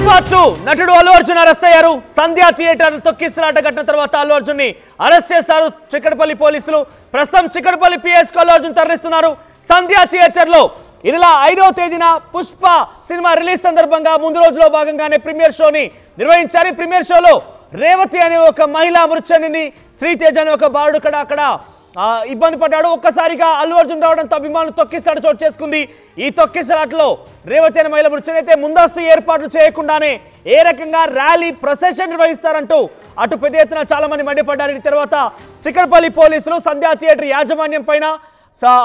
పుష్ప 2 నటుడు అల్లు అర్జున్ అరెస్ట్ అయ్యారు. సంధ్యా థియేటర్ తొక్కిసలాట ఘటన తర్వాత అల్లు అర్జున్ ని అరెస్ట్ చేశారు చిక్కడపల్లి పోలీసులు. ప్రస్తుతం చిక్కడపల్లి పిఎస్ కు అల్లు అర్జున్ తరలిస్తున్నారు. సంధ్యా థియేటర్ లో ఈ నెల 5వ తేదీన పుష్ప సినిమా రిలీజ్ సందర్భంగా ముందు రోజులో భాగంగానే ప్రీమియర్ షోని నిర్వహించారు. ఈ ప్రీమియర్ షోలో రేవతి అనే ఒక మహిళా మృత్యుని శ్రీతేజ్ అనే ఒక బాలుడు అక్కడ ఇబ్బంది పడ్డాడు. ఒక్కసారిగా అల్లు అర్జున్ రావడంతో అభిమానులు తొక్కిసలాట చోటు చేసుకుంది. ఈ తొక్కిసలాటలో రేవతి అనే మహిళ మృత్యుని అయితే ముందస్తు ఏర్పాట్లు చేయకుండానే ఏ రకంగా ర్యాలీ ప్రొసెషన్ నిర్వహిస్తారంటూ అటు పెద్ద ఎత్తున చాలా మంది మండిపడ్డారు. తర్వాత చిక్కడపల్లి పోలీసులు సంధ్యా థియేటర్ యాజమాన్యం పైన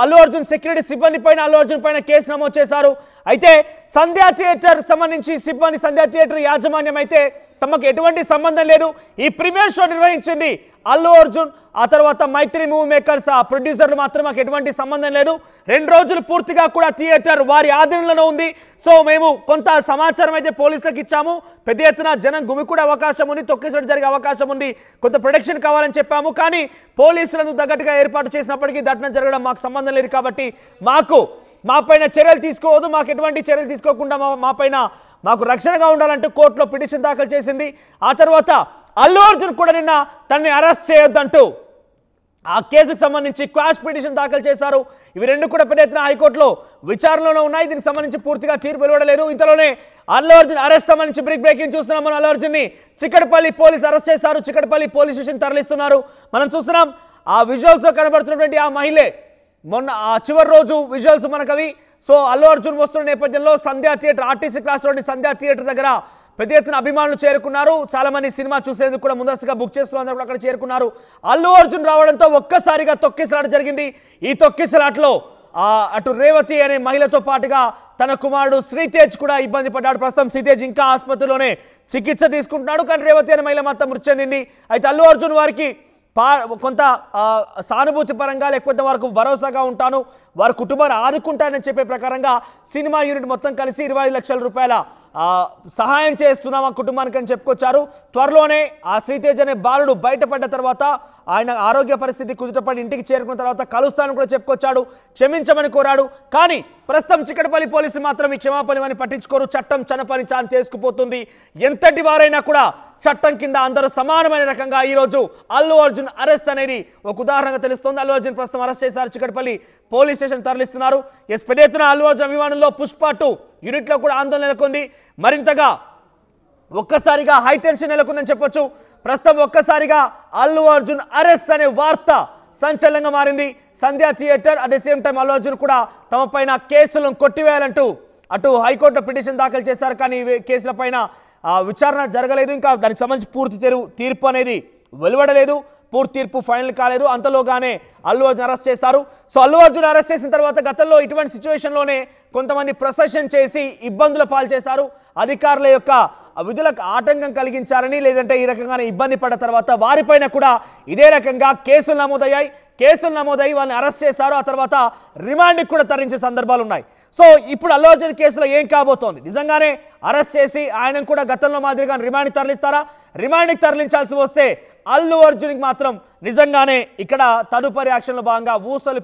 అల్లు అర్జున్ సెక్యూరిటీ సిబ్బంది పైన అల్లు అర్జున్ పైన కేసు నమోదు చేశారు. అయితే సంధ్యా థియేటర్ సంబంధించి సిబ్బంది సంధ్యా థియేటర్ యాజమాన్యం అయితే తమకు ఎటువంటి సంబంధం లేదు, ఈ ప్రీమియర్ షో నిర్వహించింది అల్లు అర్జున్, ఆ తర్వాత మైత్రి మూవీ మేకర్స్ ఆ ప్రొడ్యూసర్లు మాత్రం మాకు ఎటువంటి సంబంధం లేదు. 2 రోజులు పూర్తిగా కూడా థియేటర్ వారి ఆధీనంలో ఉంది. సో మేము కొంత సమాచారం అయితే పోలీసులకు ఇచ్చాము, పెద్ద ఎత్తున జనం గుమికూడే అవకాశం ఉంది, తొక్కిసలాట జరిగే అవకాశం ఉంది, కొంత ప్రొటెక్షన్ కావాలని చెప్పాము. కానీ పోలీసులను తగ్గట్టుగా ఏర్పాటు చేసినప్పటికీ ఘటన జరగడం మాకు సంబంధం లేదు కాబట్టి మా పైన చర్యలు తీసుకోవద్దు, మాకు ఎటువంటి చర్యలు తీసుకోకుండా మాకు రక్షణగా ఉండాలంటూ కోర్టులో పిటిషన్ దాఖలు చేసింది. ఆ తర్వాత అల్లు అర్జున్ కూడా నిన్న తనని అరెస్ట్ చేయొద్దంటూ ఆ కేసుకు సంబంధించి క్వాష్ పిటిషన్ దాఖలు చేశారు. ఇవి 2 కూడా పెద్ద ఎత్తున హైకోర్టులో విచారణలో ఉన్నాయి. దీనికి సంబంధించి పూర్తిగా తీర్పు వెలువడలేదు. ఇంతలోనే అల్లు అర్జున్ అరెస్ట్ సంబంధించి బ్రేకింగ్ చూస్తున్నాం. మనం అల్లు అర్జున్ ని చిక్కడపల్లి పోలీసు అరెస్ట్ చేశారు, చిక్కడపల్లి పోలీస్ స్టేషన్ తరలిస్తున్నారు. మనం చూస్తున్నాం ఆ విజువల్స్ లో కనబడుతున్నటువంటి ఆ మహిళే మొన్న ఆ చివరి రోజు విజువల్స్ మనకు అవి. సో అల్లు అర్జున్ వస్తున్న నేపథ్యంలో సంధ్యా థియేటర్ ఆర్టీసీ క్లాస్ రోడ్ సంధ్యా థియేటర్ దగ్గర పెద్ద ఎత్తున అభిమానులు చేరుకున్నారు. చాలా మంది సినిమా చూసేందుకు కూడా ముందస్తుగా బుక్ చేసుకున్న అక్కడ చేరుకున్నారు. అల్లు అర్జున్ రావడంతో ఒక్కసారిగా తొక్కిసలాట జరిగింది. ఈ తొక్కిసలాటలో అటు రేవతి అనే మహిళతో పాటుగా తన కుమారుడు శ్రీతేజ్ కూడా ఇబ్బంది పడ్డాడు. ప్రస్తుతం శ్రీతేజ్ ఇంకా ఆసుపత్రిలోనే చికిత్స తీసుకుంటున్నాడు. కానీ రేవతి అనే మహిళ మాత్రం మృతి చెందింది. అయితే అల్లు అర్జున్ వారికి కొంత సానుభూతి పరంగా లేకపోతే వారికి భరోసాగా ఉంటాను, వారి కుటుంబాన్ని ఆదుకుంటానని చెప్పే ప్రకారంగా సినిమా యూనిట్ మొత్తం కలిసి 25 లక్షల రూపాయల సహాయం చేస్తున్నాం ఆ కుటుంబానికి అని చెప్పుకొచ్చారు. త్వరలోనే ఆ శ్రీతేజ్ అనే బాలుడు బయటపడ్డ తర్వాత ఆయన ఆరోగ్య పరిస్థితి కుదుటపడి ఇంటికి చేరుకున్న తర్వాత కలుస్తానని కూడా చెప్పుకొచ్చాడు, క్షమించమని కోరాడు. కానీ ప్రస్తుతం చిక్కడపల్లి పోలీసులు మాత్రం ఈ క్షమాపణని పట్టించుకోరు. చట్టం చన పని చాన్ చేసుకుపోతుంది. ఎంతటి వారైనా కూడా చట్టం కింద అందరూ సమానమైన రకంగా ఈరోజు అల్లు అర్జున్ అరెస్ట్ అనేది ఒక ఉదాహరణగా తెలుస్తోంది. అల్లు అర్జున్ ప్రస్తుతం అరెస్ట్ చేశారు, చిక్కడపల్లి పోలీస్ స్టేషన్ తరలిస్తున్నారు. పెద్ద ఎత్తున అల్లు అర్జున్ అభిమానుల్లో పుష్ప 2 యూనిట్లో కూడా ఆందోళన నెలకొంది. మరింతగా ఒక్కసారిగా హై టెన్షన్ నెలకొందని చెప్పొచ్చు. ప్రస్తుతం ఒక్కసారిగా అల్లు అర్జున్ అరెస్ట్ అనే వార్త సంచలనంగా మారింది. Sandhya theatre at the same time Allu Arjun కూడా తమ పైన కేసులను కొట్టివేయాలంటూ అటు హైకోర్టులో పిటిషన్ దాఖలు చేశారు. కానీ ఈ కేసుల పైన విచారణ జరగలేదు, ఇంకా దానికి సంబంధించి పూర్తి తీర్పు అనేది వెలువడలేదు, పూర్తి తీర్పు ఫైనల్ కాలేదు. అంతలోగానే అల్లు అర్జున్ అరెస్ట్ చేశారు. సో అల్లు అర్జున్ అరెస్ట్ చేసిన తర్వాత గతంలో ఇటువంటి సిచ్యువేషన్లోనే కొంతమంది ప్రొసెషన్ చేసి ఇబ్బందుల పాలు చేశారు. అధికారుల యొక్క విధులకు ఆటంకం కలిగించారని లేదంటే ఈ రకంగానే ఇబ్బంది పడ్డ తర్వాత వారిపైన కూడా ఇదే రకంగా కేసులు నమోదయ్యి వాళ్ళని అరెస్ట్ చేశారు. ఆ తర్వాత రిమాండ్కి కూడా తరలించే సందర్భాలు ఉన్నాయి. సో ఇప్పుడు అల్లు అర్జున్ కేసులో ఏం కాబోతోంది? నిజంగానే అరెస్ట్ చేసి ఆయన కూడా గతంలో మాదిరిగా రిమాండ్కి తరలిస్తారా? రిమాండ్కి తరలించాల్సి వస్తే అల్లు అర్జున్కి మాత్రం నిజంగానే ఇక్కడ తదుపరి యాక్షన్లో భాగంగా ఊసలు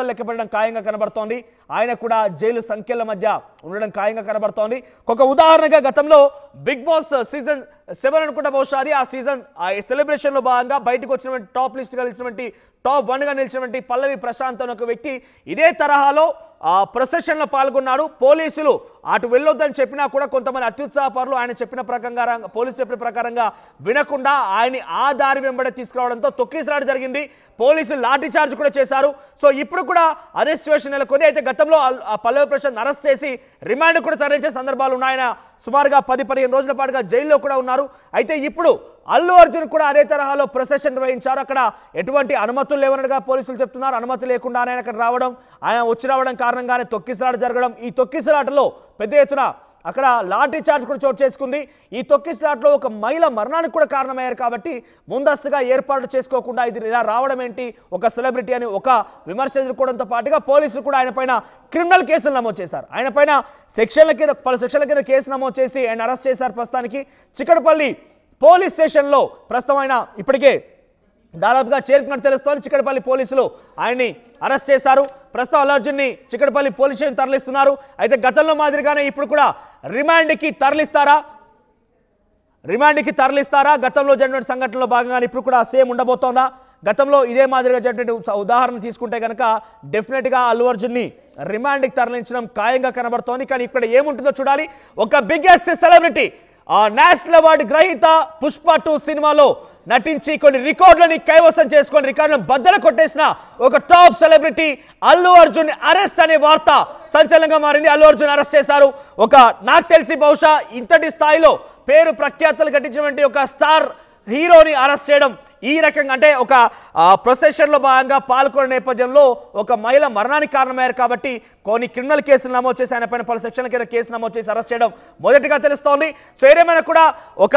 లెక్క పెట్టడం ఖాయంగా కనబడుతోంది. ఆయన కూడా జైలు సంఖ్యల మధ్య ఉండడం ఖాయంగా కనబడుతోంది. ఒక ఉదాహరణగా గతంలో బిగ్ బాస్ సీజన్ 7 అనుకుంటా బహుశా ఆ సీజన్ సెలబ్రేషన్లో భాగంగా బయటకు వచ్చినటువంటి టాప్ లిస్ట్గా నిలిచినటువంటి టాప్ 1గా నిలిచినటువంటి పల్లవి ప్రశాంత్ అనే ఒక వ్యక్తి ఇదే తరహాలో ప్రొసెషన్లో పాల్గొన్నాడు. పోలీసులు అటు వెళ్ళొద్దని చెప్పినా కూడా కొంతమంది అత్యుత్సాహపరులు ఆయన చెప్పిన ప్రకారంగా పోలీసు చెప్పిన ప్రకారంగా వినకుండా ఆయన్ని ఆ దారి వెంబడే తీసుకురావడంతో తొక్కిసలాట జరిగింది. పోలీసులు లాఠీ చార్జ్ కూడా చేశారు. సో ఇప్పుడు కూడా అదే సిచ్యువేషన్ నెలకొని అయితే గతంలో పల్లవి ప్రశాంత్ అరెస్ట్ చేసి రిమాండ్ కూడా తరలించే సందర్భాలు ఉన్నాయి. ఆయన సుమారుగా 10-15 రోజుల పాటుగా జైల్లో కూడా ఉన్నారు. అయితే ఇప్పుడు అల్లు అర్జున్ కూడా అదే తరహాలో ప్రొసెషన్ నిర్వహించారు. అక్కడ ఎటువంటి అనుమతులు లేవనగా పోలీసులు చెప్తున్నారు. అనుమతి లేకుండా ఆయన అక్కడ రావడం, ఆయన వచ్చి రావడం కారణంగానే తొక్కిసలాట జరగడం. ఈ తొక్కిసలాటలో పెద్ద ఎత్తున అక్కడ లాఠీ చార్జ్ కూడా చోటు చేసుకుంది. ఈ తొక్కిసలాటలో ఒక మహిళ మరణానికి కూడా కారణమయ్యారు కాబట్టి ముందస్తుగా ఏర్పాట్లు చేసుకోకుండా ఇది ఇలా రావడం ఏంటి, ఒక సెలబ్రిటీ అని ఒక విమర్శ ఎదుర్కోవడంతో పాటుగా పోలీసులు కూడా ఆయన పైన క్రిమినల్ కేసులు నమోదు చేశారు. ఆయన పైన పలు సెక్షన్ల కింద కేసు నమోదు చేసి ఆయన అరెస్ట్ చేశారు. ప్రస్తుతానికి చిక్కడపల్లి పోలీస్ స్టేషన్లో ప్రస్తుతం ఆయన ఇప్పటికే దాదాపుగా చేరుకున్నట్టు తెలుస్తోంది. చిక్కడపల్లి పోలీసులు ఆయన్ని అరెస్ట్ చేశారు. ప్రస్తుతం అల్లు అర్జున్ ని చిక్కడపల్లి పోలీస్ స్టేషన్ తరలిస్తున్నారు. అయితే గతంలో మాదిరిగానే ఇప్పుడు కూడా రిమాండ్కి తరలిస్తారా? గతంలో జరిగిన సంఘటనలో భాగంగా ఇప్పుడు కూడా సేమ్ ఉండబోతోందా? గతంలో ఇదే మాదిరిగా జరిగిన ఉదాహరణ తీసుకుంటే కనుక డెఫినెట్గా అల్లు అర్జున్ని రిమాండ్కి తరలించడం ఖాయంగా కనబడుతోంది. కానీ ఇక్కడ ఏముంటుందో చూడాలి. ఒక బిగ్గెస్ట్ సెలబ్రిటీ, నేషనల్ అవార్డు గ్రహీత పుష్ప 2 సినిమాలో నటించి కొన్ని రికార్డులని కైవసం చేసుకొని రికార్డులను బద్దలు కొట్టేసిన ఒక top celebrity Allu Arjun arrest అనే వార్త సంచలనంగా మారింది. అల్లు అర్జున్ అరెస్ట్ చేశారు. నాకు తెలిసి బహుశా ఇంతటి స్థాయిలో పేరు ప్రఖ్యాతలు గట్టించినటువంటి ఒక స్టార్ హీరోని అరెస్ట్ చేయడం ఈ రకంగా, అంటే ఒక ప్రొసెషన్లో భాగంగా పాల్గొనే నేపథ్యంలో ఒక మహిళ మరణానికి కారణమయ్యారు కాబట్టి కొన్ని క్రిమినల్ కేసులు నమోదు చేసి ఆయన పైన పలు సెక్షన్ల కింద కేసు నమోదు చేసి అరెస్ట్ చేయడం మొదటిగా తెలుస్తోంది. సో ఏదేమైనా కూడా ఒక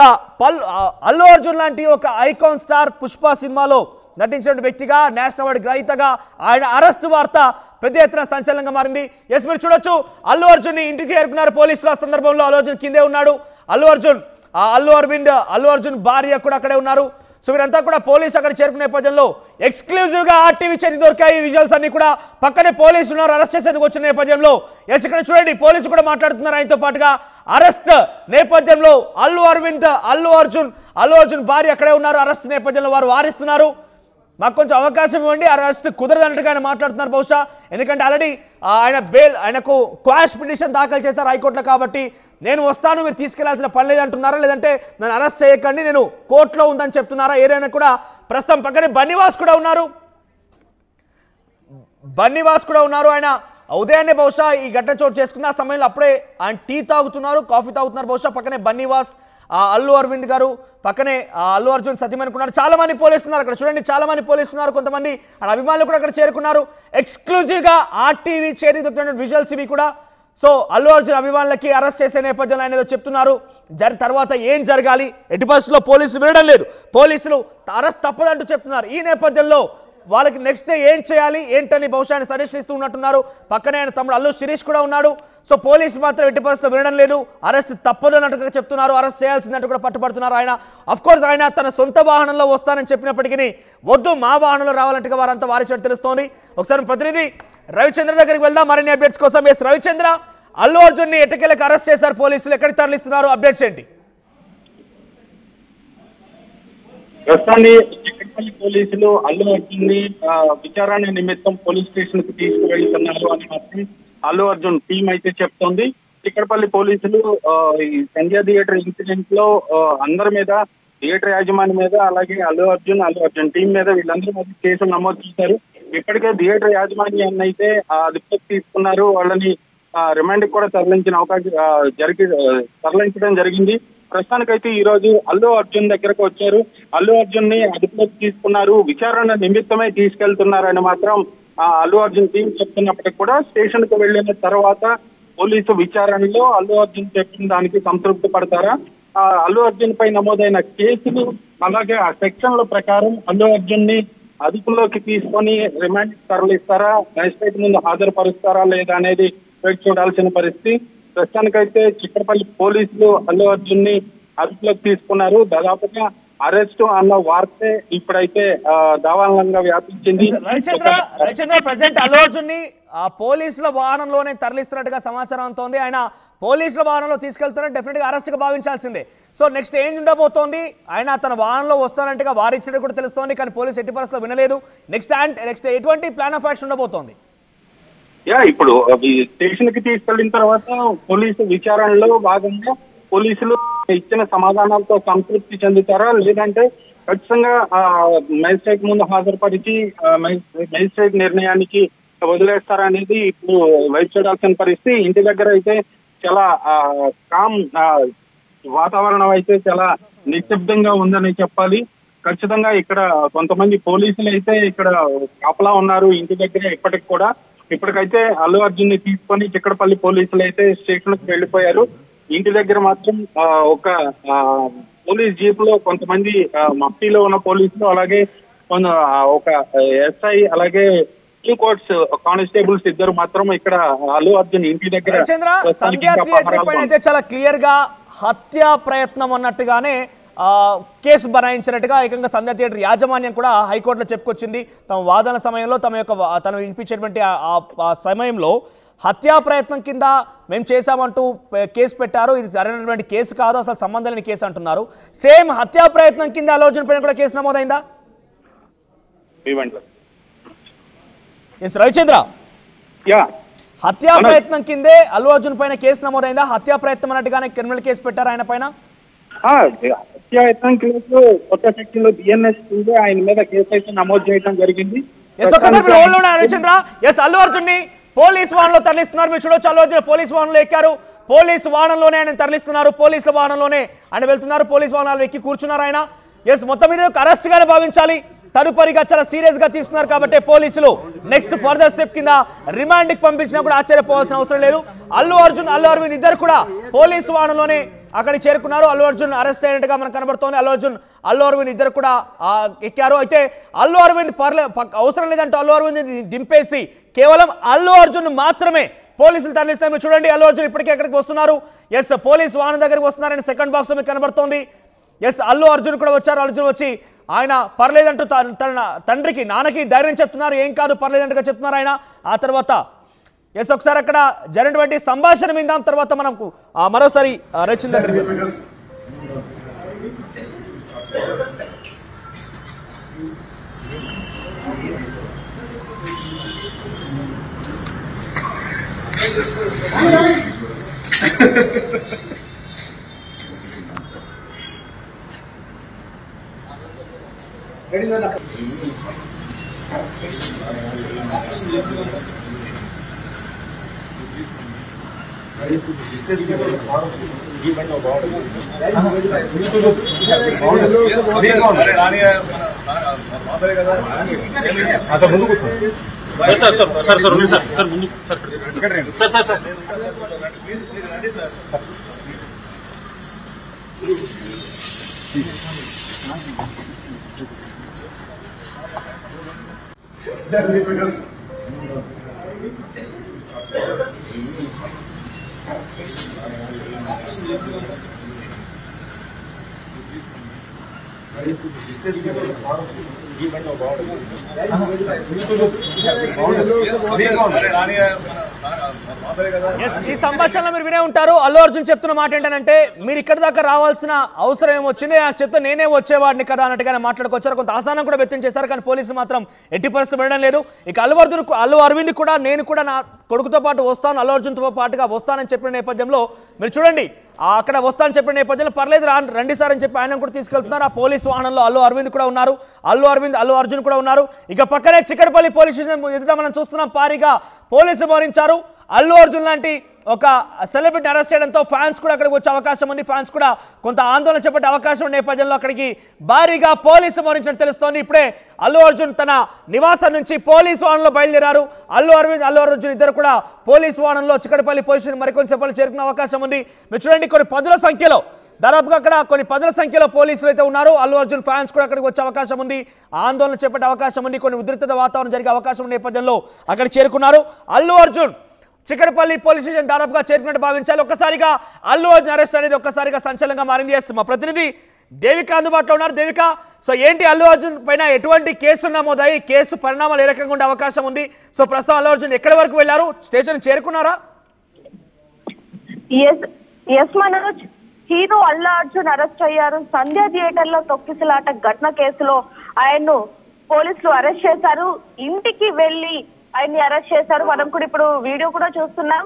అల్లు అర్జున్ లాంటి ఒక ఐకాన్ స్టార్ పుష్ప సినిమాలో నటించిన వ్యక్తిగా, నేషనల్ అవార్డు గ్రహీతగా ఆయన అరెస్ట్ వార్త పెద్ద ఎత్తున సంచలనంగా మారింది. ఎస్, మీరు చూడొచ్చు, అల్లు అర్జున్ని ఇంటికి చేరుకున్నారు పోలీసులు. ఆ సందర్భంలో అల్లు అర్జున్ కిందే ఉన్నాడు. అల్లు అర్జున్ భార్య కూడా అక్కడే ఉన్నారు. సో వీరంతా కూడా పోలీసు అక్కడ చేరుకునే నేపథ్యంలో ఎక్స్క్లూజివ్గా RTV చేతి దొరికాయి విజువల్స్ అన్ని కూడా. పక్కనే పోలీసులు ఉన్నారు అరెస్ట్ చేసేందుకు వచ్చిన నేపథ్యంలో. ఎస్, ఇక్కడ చూడండి, పోలీసు కూడా మాట్లాడుతున్నారు ఆయనతో పాటుగా. అరెస్ట్ నేపథ్యంలో అల్లు అర్జున్ భార్య అక్కడే ఉన్నారు. అరెస్ట్ నేపథ్యంలో వారు వారిస్తున్నారు. మాకు కొంచెం అవకాశం ఇవ్వండి, అరెస్ట్ కుదరదన్నట్టుగా ఆయన మాట్లాడుతున్నారు బహుశా. ఎందుకంటే ఆల్రెడీ ఆయనకు క్వాష్ పిటిషన్ దాఖలు చేస్తారు హైకోర్టులో. కాబట్టి నేను వస్తాను, మీరు తీసుకెళ్లాల్సిన పని లేదంటున్నారా, లేదంటే నన్ను అరెస్ట్ చేయకండి, నేను కోర్టులో ఉందని చెప్తున్నారా? ఏదైనా కూడా ప్రస్తుతం పక్కనే బన్నీవాస్ కూడా ఉన్నారు. ఆయన ఉదయాన్నే బహుశా ఈ ఘటన చోటు చేసుకున్న ఆ సమయంలో అప్పుడే ఆయన టీ తాగుతున్నారు, కాఫీ తాగుతున్నారు బహుశా. పక్కనే బన్నీవాస్, అల్లు అరవింద్ గారు, పక్కనే అల్లు అర్జున్ సతీమణి అనుకున్నారు. చాలా మంది పోలీసులు ఉన్నారు అక్కడ చూడండి, చాలా మంది పోలీసులు ఉన్నారు. కొంతమంది అభిమానులు కూడా అక్కడ చేరుకున్నారు. ఎక్స్క్లూజివ్గా RTV చేరి దొరికిన విజువల్స్ ఇవి కూడా. సో అల్లు అర్జున్ అభిమానులకి అరెస్ట్ చేసే నేపథ్యంలో ఆయన ఏదో చెప్తున్నారు. తర్వాత ఏం జరగాలి, ఎట్టి పరిస్థితుల్లో పోలీసులు వినడం లేదు, పోలీసులు అరెస్ట్ తప్పదంటూ చెప్తున్నారు. ఈ నేపథ్యంలో వాళ్ళకి నెక్స్ట్ డే ఏం చేయాలి ఏంటని బహుశా ఆయన సజెషన్ ఇస్తూ ఉన్నట్టున్నారు. పక్కనే ఆయన తమ్ముడు అల్లు శిరీష్ కూడా ఉన్నాడు. సో పోలీసు మాత్రం ఎట్టి పరిస్థితుల్లో వినడం లేదు, అరెస్ట్ తప్పదు అన్నట్టుగా చెప్తున్నారు, అరెస్ట్ చేయాల్సిందంటూ కూడా పట్టుబడుతున్నారు. ఆయన అఫ్కోర్స్ ఆయన తన సొంత వాహనంలో వస్తానని చెప్పినప్పటికీ వద్దు, మా వాహనంలో రావాలంటే వారంతా వారిచట్టు తెలుస్తోంది. ఒకసారి ప్రతినిధి రవిచంద్ర దగ్గరికి వెళ్దాం మరిన్ని అప్డేట్స్ కోసం. ఎస్ రవిచంద్ర, అల్లు అర్జున్ ని ఎట్టకేలకు అరెస్ట్ చేశారు పోలీసులు, ఎక్కడికి తరలిస్తున్నారు, అప్డేట్స్ ఏంటి? ప్రస్తుతాన్ని చిక్కడపల్లి పోలీసులు అల్లు అర్జున్ ని విచారణ నిమిత్తం పోలీస్ స్టేషన్ కు తీసుకువెళ్తున్నారు అని మాత్రం అల్లు అర్జున్ టీం అయితే చెప్తోంది. చిక్కడపల్లి పోలీసులు ఈ సంధ్యా థియేటర్ ఇన్సిడెంట్ లో అందరి మీద, థియేటర్ యాజమాన్యం మీద, అలాగే అల్లు అర్జున్ టీం మీద, వీళ్ళందరి మీద కేసులు నమోదు చేశారు. ఇప్పటికే థియేటర్ యాజమాన్యాన్ని అయితే అదుపులోకి తీసుకున్నారు. వాళ్ళని రిమాండ్ కూడా తరలించడం జరిగింది. ప్రస్తుతానికైతే ఈ రోజు అల్లు అర్జున్ దగ్గరకు వచ్చారు. అల్లు అర్జున్ ని అదుపులోకి తీసుకున్నారు, విచారణ నిమిత్తమే తీసుకెళ్తున్నారని మాత్రం అల్లు అర్జున్ టీం చెప్తున్నప్పటికీ కూడా స్టేషన్ కు వెళ్లిన తర్వాత పోలీసు విచారణలో అల్లు అర్జున్ చెప్పిన దానికి సంతృప్తి పడతారా, అల్లు అర్జున్ పై నమోదైన కేసులు అలాగే ఆ సెక్షన్ల ప్రకారం అల్లు అర్జున్ ని అదుపులోకి తీసుకొని రిమాండ్ తరలిస్తారా, మ్యాజిస్ట్రేట్ ముందు హాజరుపరుస్తారా లేదా అనేది వేచి చూడాల్సిన పరిస్థితి. ప్రస్తుతానికైతే చిక్కడపల్లి పోలీసులు అల్లు అర్జున్ ని అదుపులోకి తీసుకున్నారు. దాదాపుగా అరెస్ట్ అన్న వార్తే ఇప్పుడైతే దావానంగా వ్యాపించింది. రవిచంద్ర, ప్రెసిడెంట్ అల్లు అర్జున్ ని పోలీసుల వాహనంలోనే తరలిస్తున్నట్టుగా సమాచారం అంతోంది. ఆయన పోలీసుల వాహనంలో తీసుకెళ్తున్నట్టు డెఫినెట్ గా అరెస్ట్ గా భావించాల్సిందే. సో నెక్స్ట్ ఏం ఉండబోతోంది? ఆయన తన వాహనంలో వస్తానంటగా వారిచ్చినట్టు కూడా తెలుస్తోంది, కానీ పోలీసు ఎట్టి పరిస్థితుల్లో వినలేదు. నెక్స్ట్ ఎటువంటి ప్లాన్ ఆఫ్ యాక్షన్ ఉండబోతోంది? ఇప్పుడు స్టేషన్ కి తీసుకెళ్లిన తర్వాత పోలీసు విచారణలో భాగంగా పోలీసులు ఇచ్చిన సమాధానాలతో సంతృప్తి చెందుతారా, లేదంటే ఖచ్చితంగా మ్యాజిస్ట్రేట్ ముందు హాజరుపరిచి మ్యాజిస్ట్రేట్ నిర్ణయానికి వదిలేస్తారా అనేది ఇప్పుడు వైపు చూడాల్సిన పరిస్థితి. ఇంటి దగ్గర అయితే చాలా కామ్ వాతావరణం అయితే చాలా నిశ్శబ్దంగా ఉందని చెప్పాలి. ఖచ్చితంగా ఇక్కడ కొంతమంది పోలీసులు అయితే ఇక్కడ కాపలా ఉన్నారు ఇంటి దగ్గర ఇప్పటికి కూడా. ఇప్పటికైతే అల్లు అర్జున్ ని తీసుకొని చిక్కడపల్లి పోలీసులు అయితే స్టేషన్ కు వెళ్లిపోయారు. ఇంటి దగ్గర మాత్రం ఒక పోలీస్ జీప్ లో కొంతమంది మఫ్టీలో ఉన్న పోలీసులు, అలాగే ఒక SI, అలాగే కోర్ట్స్ కానిస్టేబుల్స్ ఇద్దరు మాత్రం ఇక్కడ అల్లు అర్జున్ ఇంటి దగ్గర చాలా క్లియర్ గా హత్యా ప్రయత్నం అన్నట్టుగానే కేసు బనాయించినట్టుగా ఏకంగా సంధ్య థియేటర్ యాజమాన్యం కూడా హైకోర్టులో చెప్పుకొచ్చింది. తమ వాదన సమయంలో తను వినిపించేటువంటి ఆ సమయంలో హత్యా ప్రయత్నం కింద మేము చేశామంటూ కేసు పెట్టారు. ఇది సరైనటువంటి కేసు కాదు, అసలు సంబంధం లేని కేసు అంటున్నారు. సేమ్ హత్యా ప్రయత్నం కింద అల్లు అర్జున్ పైన కూడా కేసు నమోదైందా? రవిచంద్ర, హత్యా ప్రయత్నం కిందే అల్లు అర్జున్ పైన కేసు నమోదైందా? హత్యా ప్రయత్నం అన్నట్టుగానే క్రిమినల్ కేసు పెట్టారు ఆయన పైన. హత్యాయత్నం కేసు కొత్త సెక్షన్లో బిఎన్ఎస్ ఆయన మీద కేసు అయితే నమోదు చేయడం జరిగింది. రవిచంద్ర, అల్లు అర్జున్ ని పోలీస్ వాహనంలో తరలిస్తున్నారు. మీరు చూడొచ్చు, అల్లు అర్జున్ పోలీస్ వాహనంలో ఎక్కారు. పోలీస్ వాహనంలోనే ఆయన తరలిస్తున్నారు. పోలీసుల వాహనంలోనే ఆయన వెళ్తున్నారు. పోలీస్ వాహనాలు ఎక్కి కూర్చున్నారు ఆయన. మొత్తం మీద అరెస్ట్ గానే భావించాలి. తదుపరిగా చాలా సీరియస్ గా తీసుకున్నారు కాబట్టి పోలీసులు నెక్స్ట్ ఫర్దర్ స్టెప్ కింద రిమాండ్ కి పంపించినా కూడా ఆశ్చర్యపోవాల్సిన అవసరం లేదు. అల్లు అర్జున్, అల్లు అరవింద్ ఇద్దరు కూడా పోలీసు వాహనంలోనే అక్కడికి చేరుకున్నారు. అల్లు అర్జున్ అరెస్ట్ అయినట్టుగా మనకు కనబడుతోంది. అల్లు అరవింద్ ఇద్దరు కూడా ఎక్కారు. అయితే అల్లు అరవింద్ అవసరం లేదంటూ అల్లు అరవింద్ దింపేసి కేవలం అల్లు అర్జున్ మాత్రమే పోలీసులు తరలిస్తారు. మీరు చూడండి, అల్లు అర్జున్ ఇప్పటికే ఎక్కడికి వస్తున్నారు. పోలీస్ వాహనం దగ్గరికి వస్తున్నారని సెకండ్ బాక్స్ లో మీకు కనబడుతోంది. అల్లు అర్జున్ కూడా వచ్చారు. అర్జున్ వచ్చి ఆయన పర్లేదంటూ తన తండ్రికి, నాన్నకి ధైర్యం చెప్తున్నారు. ఏం కాదు, పర్లేదంటగా చెప్తున్నారు ఆయన. ఆ తర్వాత ఒకసారి అక్కడ జరిగినటువంటి సంభాషణ విందాం. తర్వాత మనకు మరోసారి రచింద ఈ సంభాషణలో మీరు వినే ఉంటారు. అల్లు అర్జున్ చెప్తున్న మాట ఏంటంటే, మీరు ఇక్కడ దాకా రావాల్సిన అవసరం ఏమొచ్చింది, నాకు చెప్తే నేనే వచ్చేవాడిని కదా అన్నట్టుగానే మాట్లాడుకొచ్చారు. కొంత ఆసానం కూడా వ్యక్తం చేశారు. కానీ పోలీసులు మాత్రం ఎట్టి పరిస్థితి వినడం లేదు. ఇక అల్లు అరవింద్ కూడా నేను కూడా నా కొడుకుతో పాటు వస్తాను, అల్లు అర్జున్తో పాటుగా వస్తానని చెప్పిన నేపథ్యంలో మీరు చూడండి, అక్కడ వస్తానని చెప్పిన నేపథ్యంలో పర్లేదు రండి సార్ అని చెప్పి ఆయన కూడా తీసుకెళ్తున్నారు. ఆ పోలీస్ వాహనంలో అల్లు అరవింద్ కూడా ఉన్నారు. అల్లు అర్జున్ కూడా ఉన్నారు. ఇక పక్కనే చిక్కడపల్లి పోలీస్ స్టేషన్ ఎదుట మనం చూస్తున్నాం, భారీగా పోలీసులు మోహరించారు. అల్లు అర్జున్ లాంటి ఒక సెలబ్రిటీ అరెస్ట్ చేయడంతో ఫ్యాన్స్ కూడా అక్కడికి వచ్చే అవకాశం ఉంది. ఫ్యాన్స్ కూడా కొంత ఆందోళన చేపట్టే అవకాశం ఉన్న నేపథ్యంలో అక్కడికి భారీగా పోలీసులు మోహరించినట్టు తెలుస్తోంది. ఇప్పుడే అల్లు అర్జున్ తన నివాసం నుంచి పోలీసు వాహనంలో బయలుదేరారు. అల్లు అర్జున్ ఇద్దరు కూడా పోలీసు వాహనంలో చిక్కడపల్లి పోలీస్ స్టేషన్ మరికొంచెం చేరుకునే అవకాశం ఉంది. మీరు చూడండి, కొన్ని పదుల సంఖ్యలో, దాదాపుగా అక్కడ కొన్ని పదుల సంఖ్యలో పోలీసులు అయితే ఉన్నారు. అల్లు అర్జున్ ఫ్యాన్స్ కూడా అక్కడికి వచ్చే అవకాశం ఉంది. ఆందోళన చేపట్టే అవకాశం ఉంది. కొన్ని ఉద్రిక్త వాతావరణం జరిగే అవకాశం ఉన్న నేపథ్యంలో అక్కడ చేరుకున్నారు. అల్లు అర్జున్ చిక్కడపల్లి పోలీస్ స్టేషన్ దాదాపుగా చేరుకున్నట్టు భావించాలి. ఒక్కసారిగా అల్లు అర్జున్ అరెస్ట్ అనేది ఒక్కసారిగా సంచలనంగా మారింది. మా ప్రతినిధి దేవిక అందుబాటులో ఉన్నారు. దేవిక, ఏంటి అల్లు అర్జున్ పైన ఎటువంటి కేసు నమోదాయి, కేసు పరిణామాలు ఏ రకంగా ఉండే అవకాశం ఉంది? ప్రస్తుతం అల్లు అర్జున్ ఎక్కడి వరకు వెళ్లారు? స్టేషన్ చేరుకున్నారా? మనోజ్, హీరో అల్లు అర్జున్ అరెస్ట్ అయ్యారు. సంధ్య థియేటర్ లో తొక్కిసలాట ఘటన కేసులో ఆయన్ను పోలీసులు అరెస్ట్ చేశారు. ఇంటికి వెళ్లి ఆయన్ని అరెస్ట్ చేశారు. మనం కూడా ఇప్పుడు వీడియో కూడా చూస్తున్నాం.